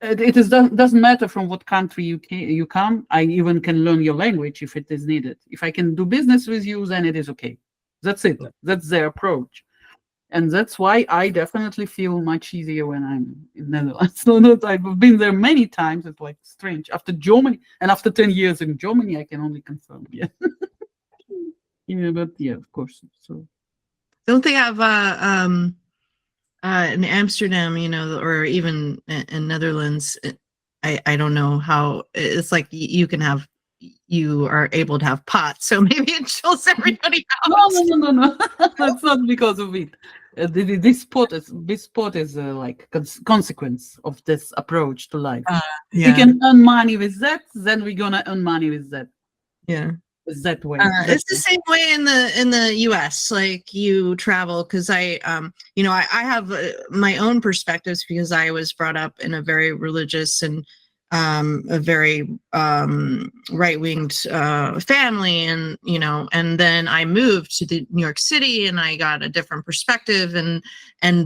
doesn't matter from what country you come. I even can learn your language if it is needed. If I can do business with you, then it is okay. That's it. That's their approach. And that's why I definitely feel much easier when I'm in Netherlands. So that I've been there many times. It's like strange. After Germany, and after 10 years in Germany, I can only confirm. Yeah. Yeah, but yeah, of course. So don't they have in Amsterdam, or even in Netherlands, I don't know how it's like you are able to have pot, so maybe it chills everybody out. No. That's not because of it. This sport is like consequence of this approach to life. Yeah. We can earn money with that, then we're gonna earn money with that. Yeah. It's that way. It's the same way in the US. Like you travel, because I have my own perspectives, because I was brought up in a very religious and a very right-winged family, and and then I moved to New York City, and I got a different perspective,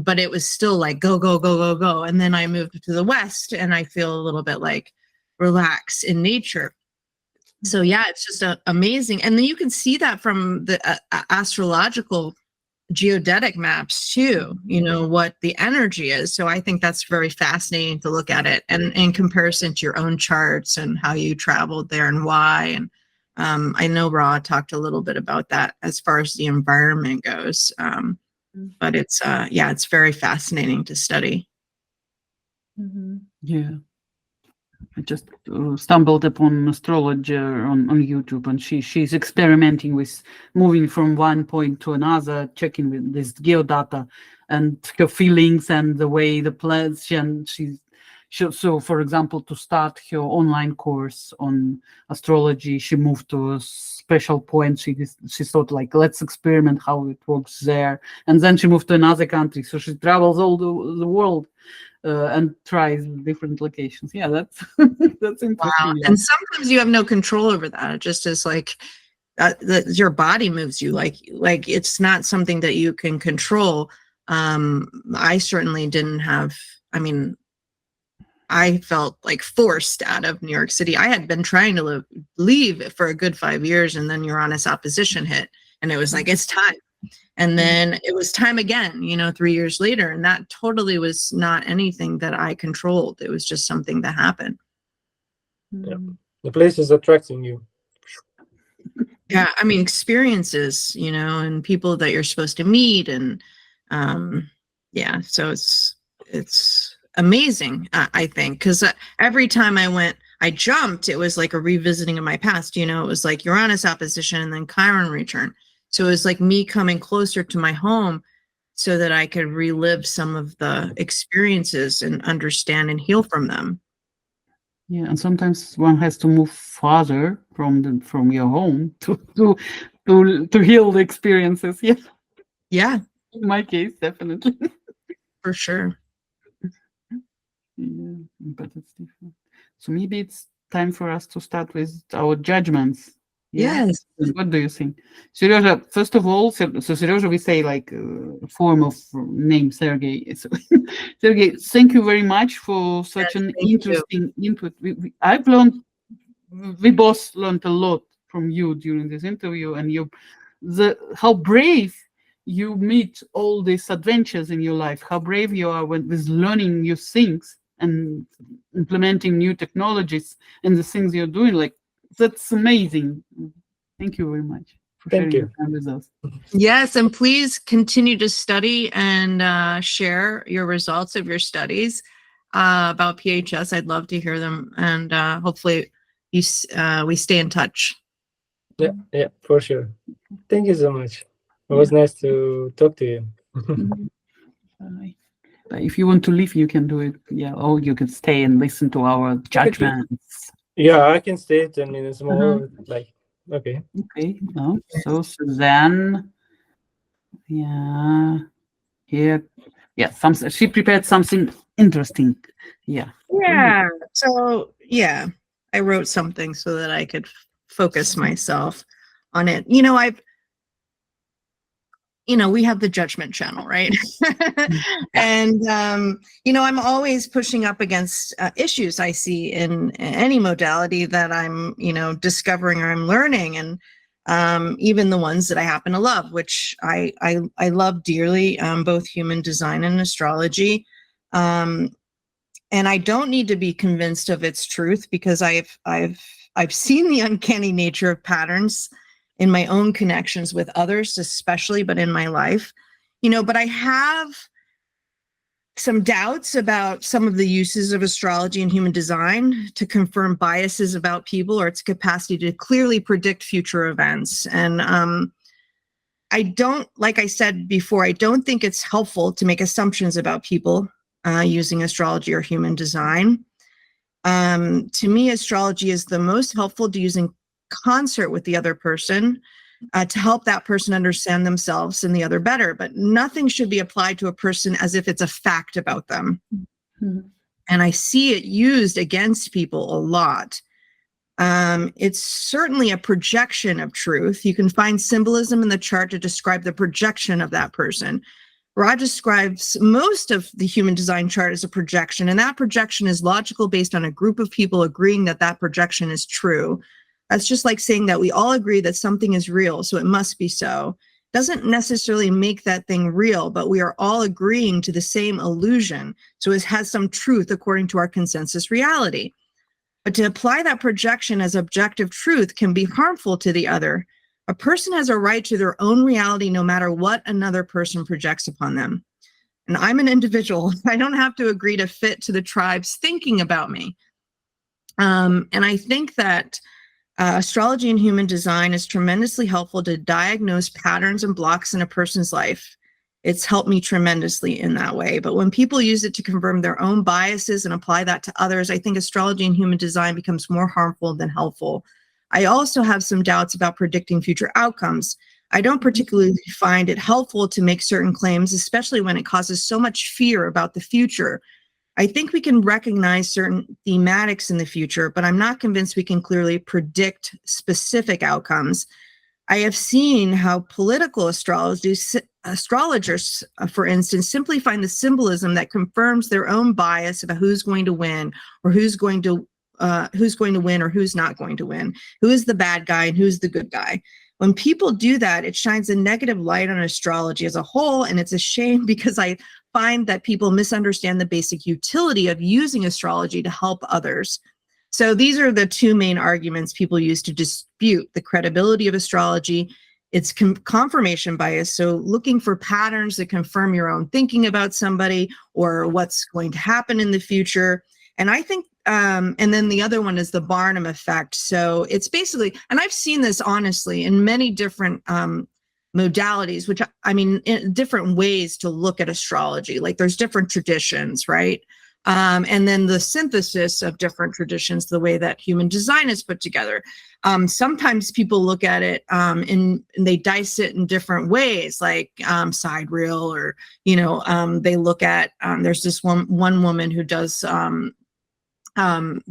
but it was still like go, and then I moved to the West, and I feel a little bit like relax in nature. So yeah, it's just amazing. And then you can see that from the astrological geodetic maps too, what the energy is. So I think that's very fascinating to look at it, and in comparison to your own charts and how you traveled there and why. And I know Ra talked a little bit about that as far as the environment goes. But it's it's very fascinating to study. Yeah. I just stumbled upon an astrologer on YouTube, and she's experimenting with moving from one point to another, checking with this geodata and her feelings and the way the planets. And so, for example, to start her online course on astrology, she moved to a special point. She thought, like, let's experiment how it works there, and then she moved to another country. So she travels all the world. And tries different locations. Yeah, that's that's interesting. Wow. And sometimes you have no control over that. It just is like your body moves you. Like it's not something that you can control. I certainly didn't have. I mean, I felt like forced out of New York City. I had been trying to leave for a good 5 years, and then Uranus opposition hit, and it was like, it's time. And then it was time again, 3 years later. And that totally was not anything that I controlled. It was just something that happened. Yeah. The place is attracting you. Yeah, I mean experiences, you know, and people that you're supposed to meet, and yeah, so it's amazing, I think, because every time I jumped, it was like a revisiting of my past. You know, it was like Uranus opposition and then Chiron return. So it was like me coming closer to my home so that I could relive some of the experiences and understand and heal from them. Yeah, and sometimes one has to move farther from your home to heal the experiences. Yeah, Yeah, in my case, definitely. for sure. Yeah, but it's different. So maybe it's time for us to start with our judgments. Yeah. Yes. What do you think? Seryoja, first of all, so Seryoja, we say like form of name Sergey. So, Sergey, thank you very much for such an thank you. interesting input. I've learned, we both learned a lot from you during this interview, and how brave you meet all these adventures in your life, how brave you are with learning new things and implementing new technologies and the things you're doing. Like, that's amazing. Thank you very much for Thank sharing you. your time with us. Yes, and please continue to study and share your results of your studies about PHS. I'd love to hear them, and hopefully we stay in touch. Yeah, for sure. Thank you so much. It was nice to talk to you. Bye. If you want to leave, you can do it. Yeah, or you can stay and listen to our judgments. Yeah, I can stay 10 minutes more. Like, okay. Okay. No. So Suzanne, yeah, here, yeah. She prepared something interesting. Yeah. Yeah. So yeah, I wrote something so that I could focus myself on it. We have the judgment channel, right? And I'm always pushing up against issues I see in any modality that I'm discovering or I'm learning, and even the ones that I happen to love, which I love dearly, both human design and astrology. And I don't need to be convinced of its truth, because I've seen the uncanny nature of patterns in my own connections with others, especially, but in my life, but I have some doubts about some of the uses of astrology and human design to confirm biases about people or its capacity to clearly predict future events. And I don't, like I said before, I don't think it's helpful to make assumptions about people using astrology or human design. To me, astrology is the most helpful to use in concert with the other person to help that person understand themselves and the other better. But nothing should be applied to a person as if it's a fact about them. Mm-hmm. And I see it used against people a lot. It's certainly a projection of truth. You can find symbolism in the chart to describe the projection of that person. Rod describes most of the human design chart as a projection, and that projection is logical based on a group of people agreeing that that projection is true. That's just like saying that we all agree that something is real, so it must be so. Doesn't necessarily make that thing real, but we are all agreeing to the same illusion, so it has some truth according to our consensus reality. But to apply that projection as objective truth can be harmful to the other. A person has a right to their own reality no matter what another person projects upon them. And I'm an individual. I don't have to agree to fit to the tribe's thinking about me. And I think that astrology and human design is tremendously helpful to diagnose patterns and blocks in a person's life. It's helped me tremendously in that way. But when people use it to confirm their own biases and apply that to others, I think astrology and human design becomes more harmful than helpful. I also have some doubts about predicting future outcomes. I don't particularly find it helpful to make certain claims, especially when it causes so much fear about the future. I think we can recognize certain thematics in the future, but I'm not convinced we can clearly predict specific outcomes. I have seen how political astrologers, for instance, simply find the symbolism that confirms their own bias about who's going to win or who's going to win or who's not going to win, who is the bad guy and who's the good guy. When people do that, it shines a negative light on astrology as a whole, and it's a shame because I find that people misunderstand the basic utility of using astrology to help others. So these are the two main arguments people use to dispute the credibility of astrology. It's confirmation bias, so looking for patterns that confirm your own thinking about somebody or what's going to happen in the future. And I think, and then the other one is the Barnum effect. So it's basically, and I've seen this honestly in many different modalities, which I mean, in different ways to look at astrology. Like there's different traditions, right? And then the synthesis of different traditions, the way that human design is put together. Sometimes people look at it and they dice it in different ways, like sidereal, or, you know, they look at, there's this one woman who does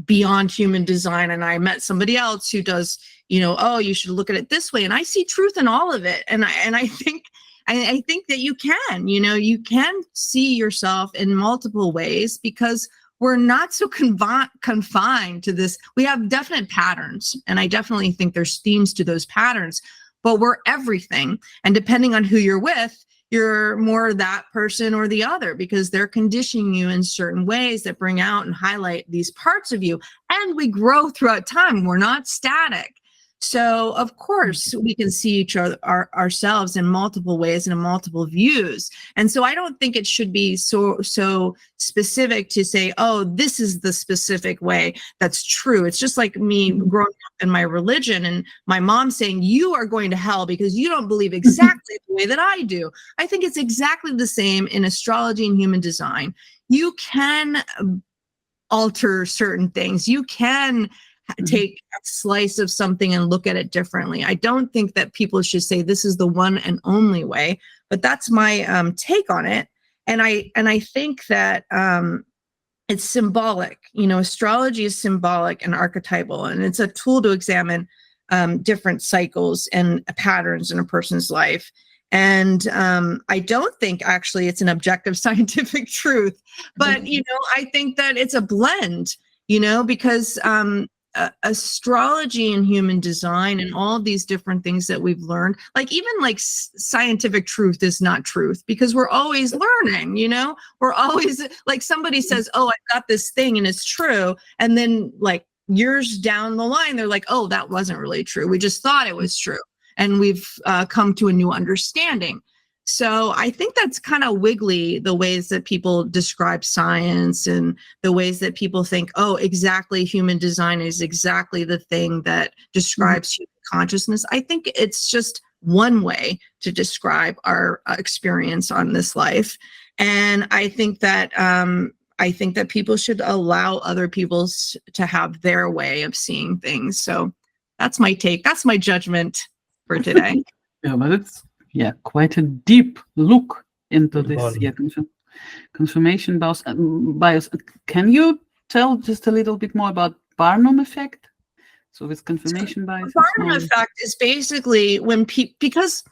beyond human design, and I met somebody else who does, you know, oh, you should look at it this way, and I see truth in all of it. And I think that you can, you know, you can see yourself in multiple ways, because we're not so confined to this. We have definite patterns, and I definitely think there's themes to those patterns, but we're everything. And depending on who you're with, you're more that person or the other, because they're conditioning you in certain ways that bring out and highlight these parts of you. And we grow throughout time. We're not static. So of course we can see each other, ourselves in multiple ways and in multiple views. And so I don't think it should be so specific to say, oh, this is the specific way that's true. It's just like me growing up in my religion and my mom saying, you are going to hell because you don't believe exactly the way that I do. I think it's exactly the same in astrology and human design. You can alter certain things. You can take a slice of something and look at it differently. I don't think that people should say this is the one and only way, but that's my take on it. And I think that it's symbolic. You know, astrology is symbolic and archetypal, and it's a tool to examine different cycles and patterns in a person's life. And I don't think actually it's an objective scientific truth, but, you know, I think that it's a blend, you know, because astrology and human design and all of these different things that we've learned, like even like scientific truth is not truth, because we're always learning, you know, we're always like somebody says, oh, I got this thing and it's true. And then like years down the line, they're like, oh, that wasn't really true. We just thought it was true. And we've come to a new understanding. So I think that's kind of wiggly, the ways that people describe science and the ways that people think, oh, exactly, human design is exactly the thing that describes human consciousness. I think it's just one way to describe our experience on this life. And I think that people should allow other people to have their way of seeing things. So that's my take. That's my judgment for today. Yeah, but it's quite a deep look into this confirmation bias. Can you tell just a little bit more about Barnum effect? So this confirmation bias. Barnum effect is basically when people, because,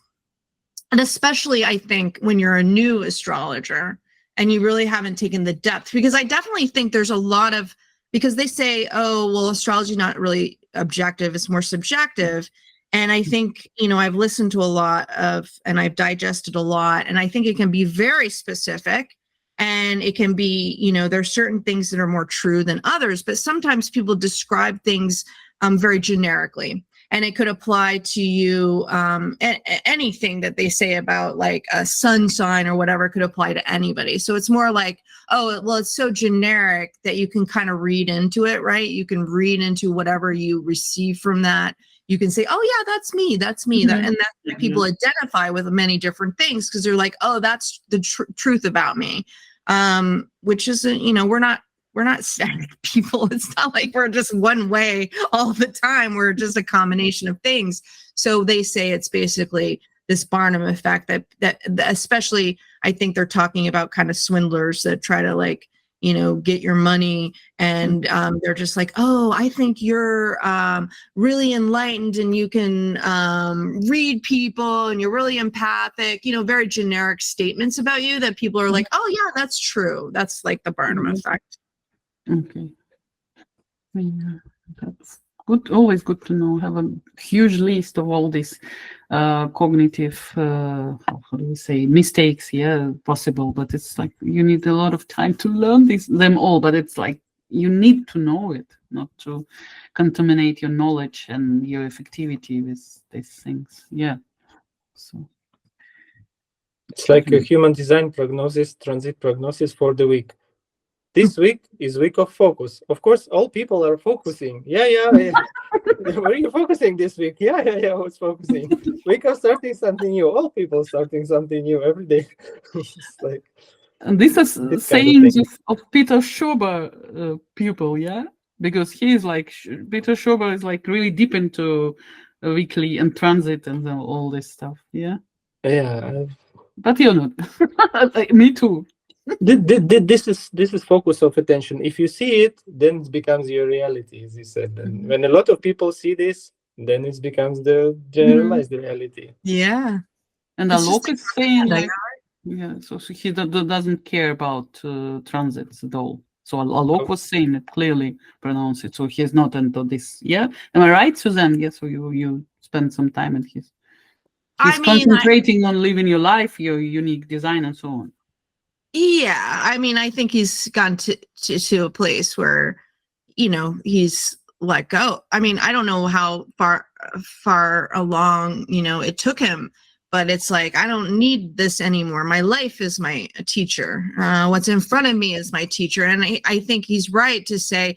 and especially I think when you're a new astrologer and you really haven't taken the depth, because I definitely think there's a lot of, because they say, oh, well, astrology is not really objective, it's more subjective. And I think, you know, I've listened to a lot of, and I've digested a lot, and I think it can be very specific, and it can be, you know, there's certain things that are more true than others, but sometimes people describe things very generically, and it could apply to you. Anything that they say about like a sun sign or whatever could apply to anybody. So it's more like, oh, well, it's so generic that you can kind of read into it, right? You can read into whatever you receive from that. You can say, oh yeah, that's me, that's me. And that's why people identify with many different things, because they're like, oh, that's the truth about me. Which isn't, you know, we're not static people. It's not like we're just one way all the time. We're just a combination of things. So they say it's basically this Barnum effect that especially, I think they're talking about kind of swindlers that try to like, you know, get your money, and they're just like, oh, I think you're really enlightened and you can read people and you're really empathic, you know, very generic statements about you that people are like, oh yeah, that's true. That's like the Barnum effect. Okay. Yeah, that's good. Always good to know. Have a huge list of all these cognitive, how do we say, mistakes, possible, but it's like you need a lot of time to learn them all, but it's like you need to know it, not to contaminate your knowledge and your effectivity with these things. Yeah. So It's like a human design prognosis, transit prognosis for the week. This week is week of focus. Of course, all people are focusing. Yeah. Where are you focusing this week? Yeah. I was focusing. Week of starting something new. All people starting something new every day. It's like, and this is this kind of sayings thing. of Peter Schober pupil, yeah, because he is like Peter Schober is like really deep into weekly and transit and all this stuff, yeah. Yeah. But you're not. Like, me too. This is focus of attention. If you see it, then it becomes your reality, as you said. And when a lot of people see this, then it becomes the generalized reality. Yeah. And It's Alok just is saying like- like, yeah, so he doesn't care about transits at all. So Alok was saying it clearly, pronounce it. So he's not into this. Yeah, am I right, Suzanne? Yeah. So you spend some time and he's I mean, concentrating on living your life, your unique design, and so on. Yeah, I mean, I think he's gone to a place where, he's let go. I mean, I don't know how far along, it took him, but it's like, I don't need this anymore. My life is my teacher. What's in front of me is my teacher. And I think he's right to say,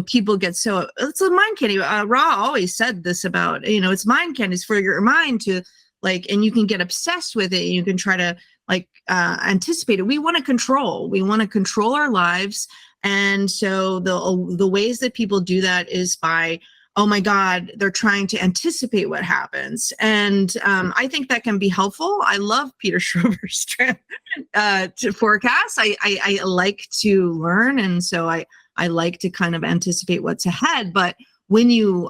people get so, it's a mind candy. Ra always said this about, it's mind candy. It's for your mind to like, and you can get obsessed with it. And you can try to anticipate it. We want to control our lives. And so the ways that people do that is by, oh my God, they're trying to anticipate what happens. And I think that can be helpful. I love Peter Schrober's to forecast. I like to learn. And so I like to kind of anticipate what's ahead. But when you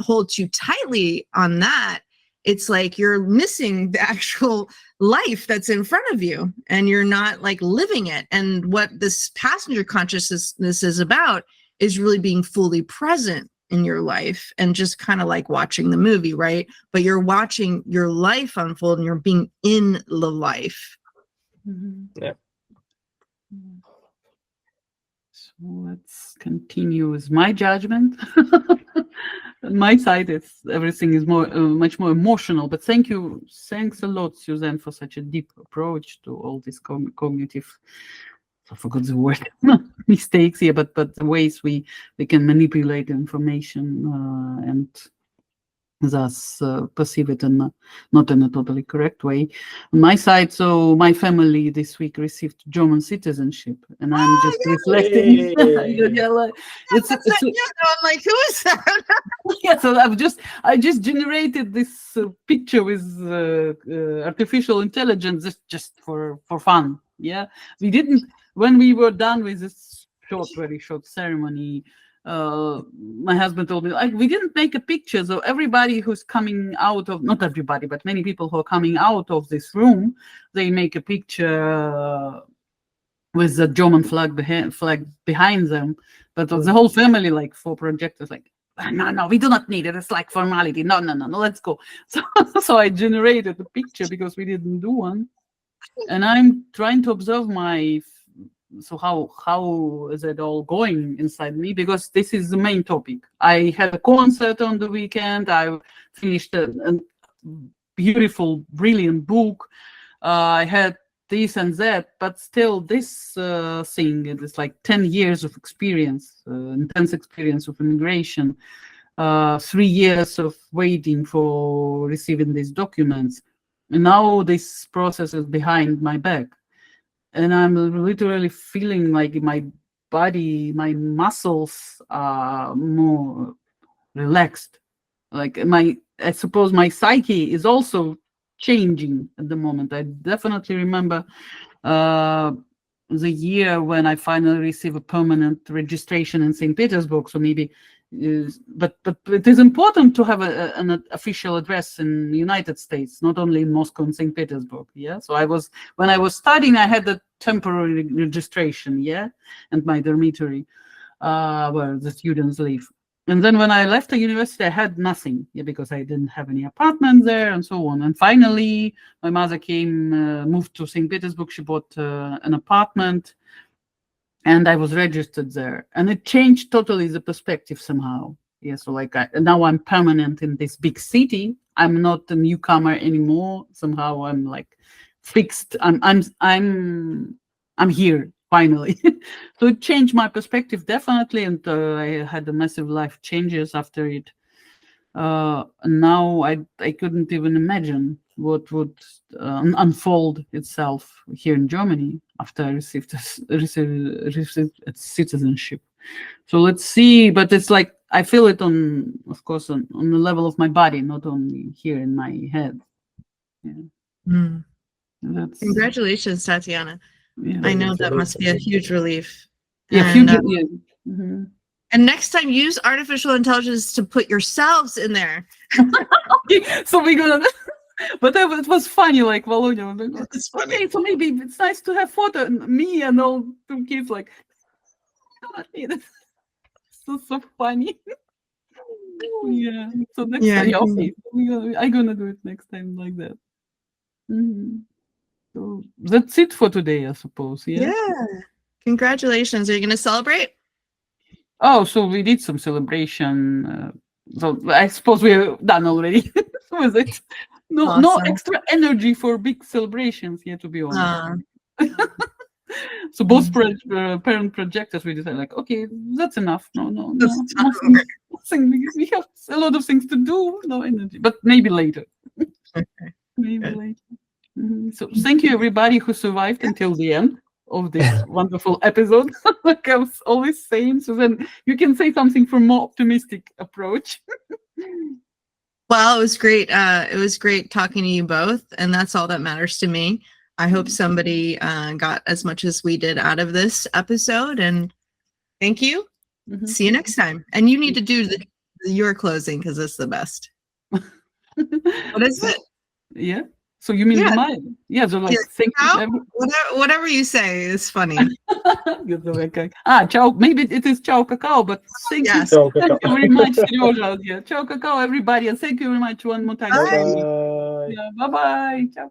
hold too tightly on that, it's like you're missing the actual life that's in front of you and you're not like living it. And what this passenger consciousness is about is really being fully present in your life and just kind of like watching the movie, right? But you're watching your life unfold and you're being in the life. Yeah. So let's continue with my judgment. On my side, everything is much more emotional. But thanks a lot, Suzanne, for such a deep approach to all these cognitive. I forgot the word. Mistakes here, but the ways we can manipulate information and thus perceive it not in a totally correct way. On my side, so my family this week received German citizenship, and I'm just reflecting. I'm like, who is that? Yeah, so I just generated this picture with artificial intelligence just for fun. Yeah, we didn't. When we were done with this very short ceremony, my husband told me, like, we didn't make a picture. So everybody who's coming out of, not everybody, but many people who are coming out of this room, they make a picture with the German flag behind them. But the whole family, like 4 projectors, like, no, we do not need it. It's like formality. No, let's go. So I generated the picture because we didn't do one. And I'm trying to observe how is it all going inside me, because this is the main topic. I had a concert on the weekend. I finished a beautiful, brilliant book. I had this and that, but still this thing, it is like 10 years of experience, intense experience of immigration, 3 years of waiting for receiving these documents. And now this process is behind my back. And I'm literally feeling like my body, my muscles are more relaxed. Like I suppose my psyche is also changing at the moment. I definitely remember the year when I finally received a permanent registration in St. Petersburg. So maybe, but it is important to have an official address in the United States, not only in Moscow and St. Petersburg. Yeah. So when I was studying, I had a temporary registration. Yeah, and my dormitory, where the students live. And then when I left the university, I had nothing, because I didn't have any apartment there and so on. And finally, my mother moved to St. Petersburg. She bought an apartment. and I was registered there, and it changed totally the perspective somehow. Yeah, so like now I'm permanent in this big city. I'm not a newcomer anymore. Somehow I'm like fixed. I'm here finally. So it changed my perspective definitely, and I had a massive life changes after it. Now I couldn't even imagine what would unfold itself here in Germany after I received citizenship. So let's see, but it's like I feel it on, of course, on the level of my body, not only here in my head. Yeah. Mm. That's Congratulations, Tatiana. yeah. I know that must be a huge relief. Yeah, And, huge. Yeah. Mhm. and next time, use artificial intelligence to put yourselves in there. So we're gonna. But it was funny, like Volodya was like, It's funny. okay, so maybe it's nice to have photo me and all two kids like. So funny. Yeah. So next Yeah. time, yeah, okay. I'm gonna do it next time like that. Mhm. So that's it for today, I suppose. Yeah. Yeah. Congratulations. Are you going to celebrate? Oh, so we did some celebration. So I suppose we're done already with it. No Awesome. extra energy for big celebrations here, to be honest. So both parent projectors, we decided like, okay, that's enough. No, That's nothing. We have a lot of things to do. No energy, but maybe later. Maybe Good. later. So thank you everybody who survived until the end of this wonderful episode. Like I was always saying, so then you can say something for more optimistic approach. Well, it was great. It was great talking to you both, and that's all that matters to me. I hope somebody got as much as we did out of this episode, and thank you. See you next time. And you need to do your closing because it's the best. What is it? Yeah. So you mean mine? Yeah. So like, thank you. Whatever you say is funny. Ciao. Maybe it is ciao cacao, but thank you. Thank you very much, Serioja. Yeah. Ciao cacao, everybody, and thank you very much one more time. Bye. Yeah. Bye bye. Ciao.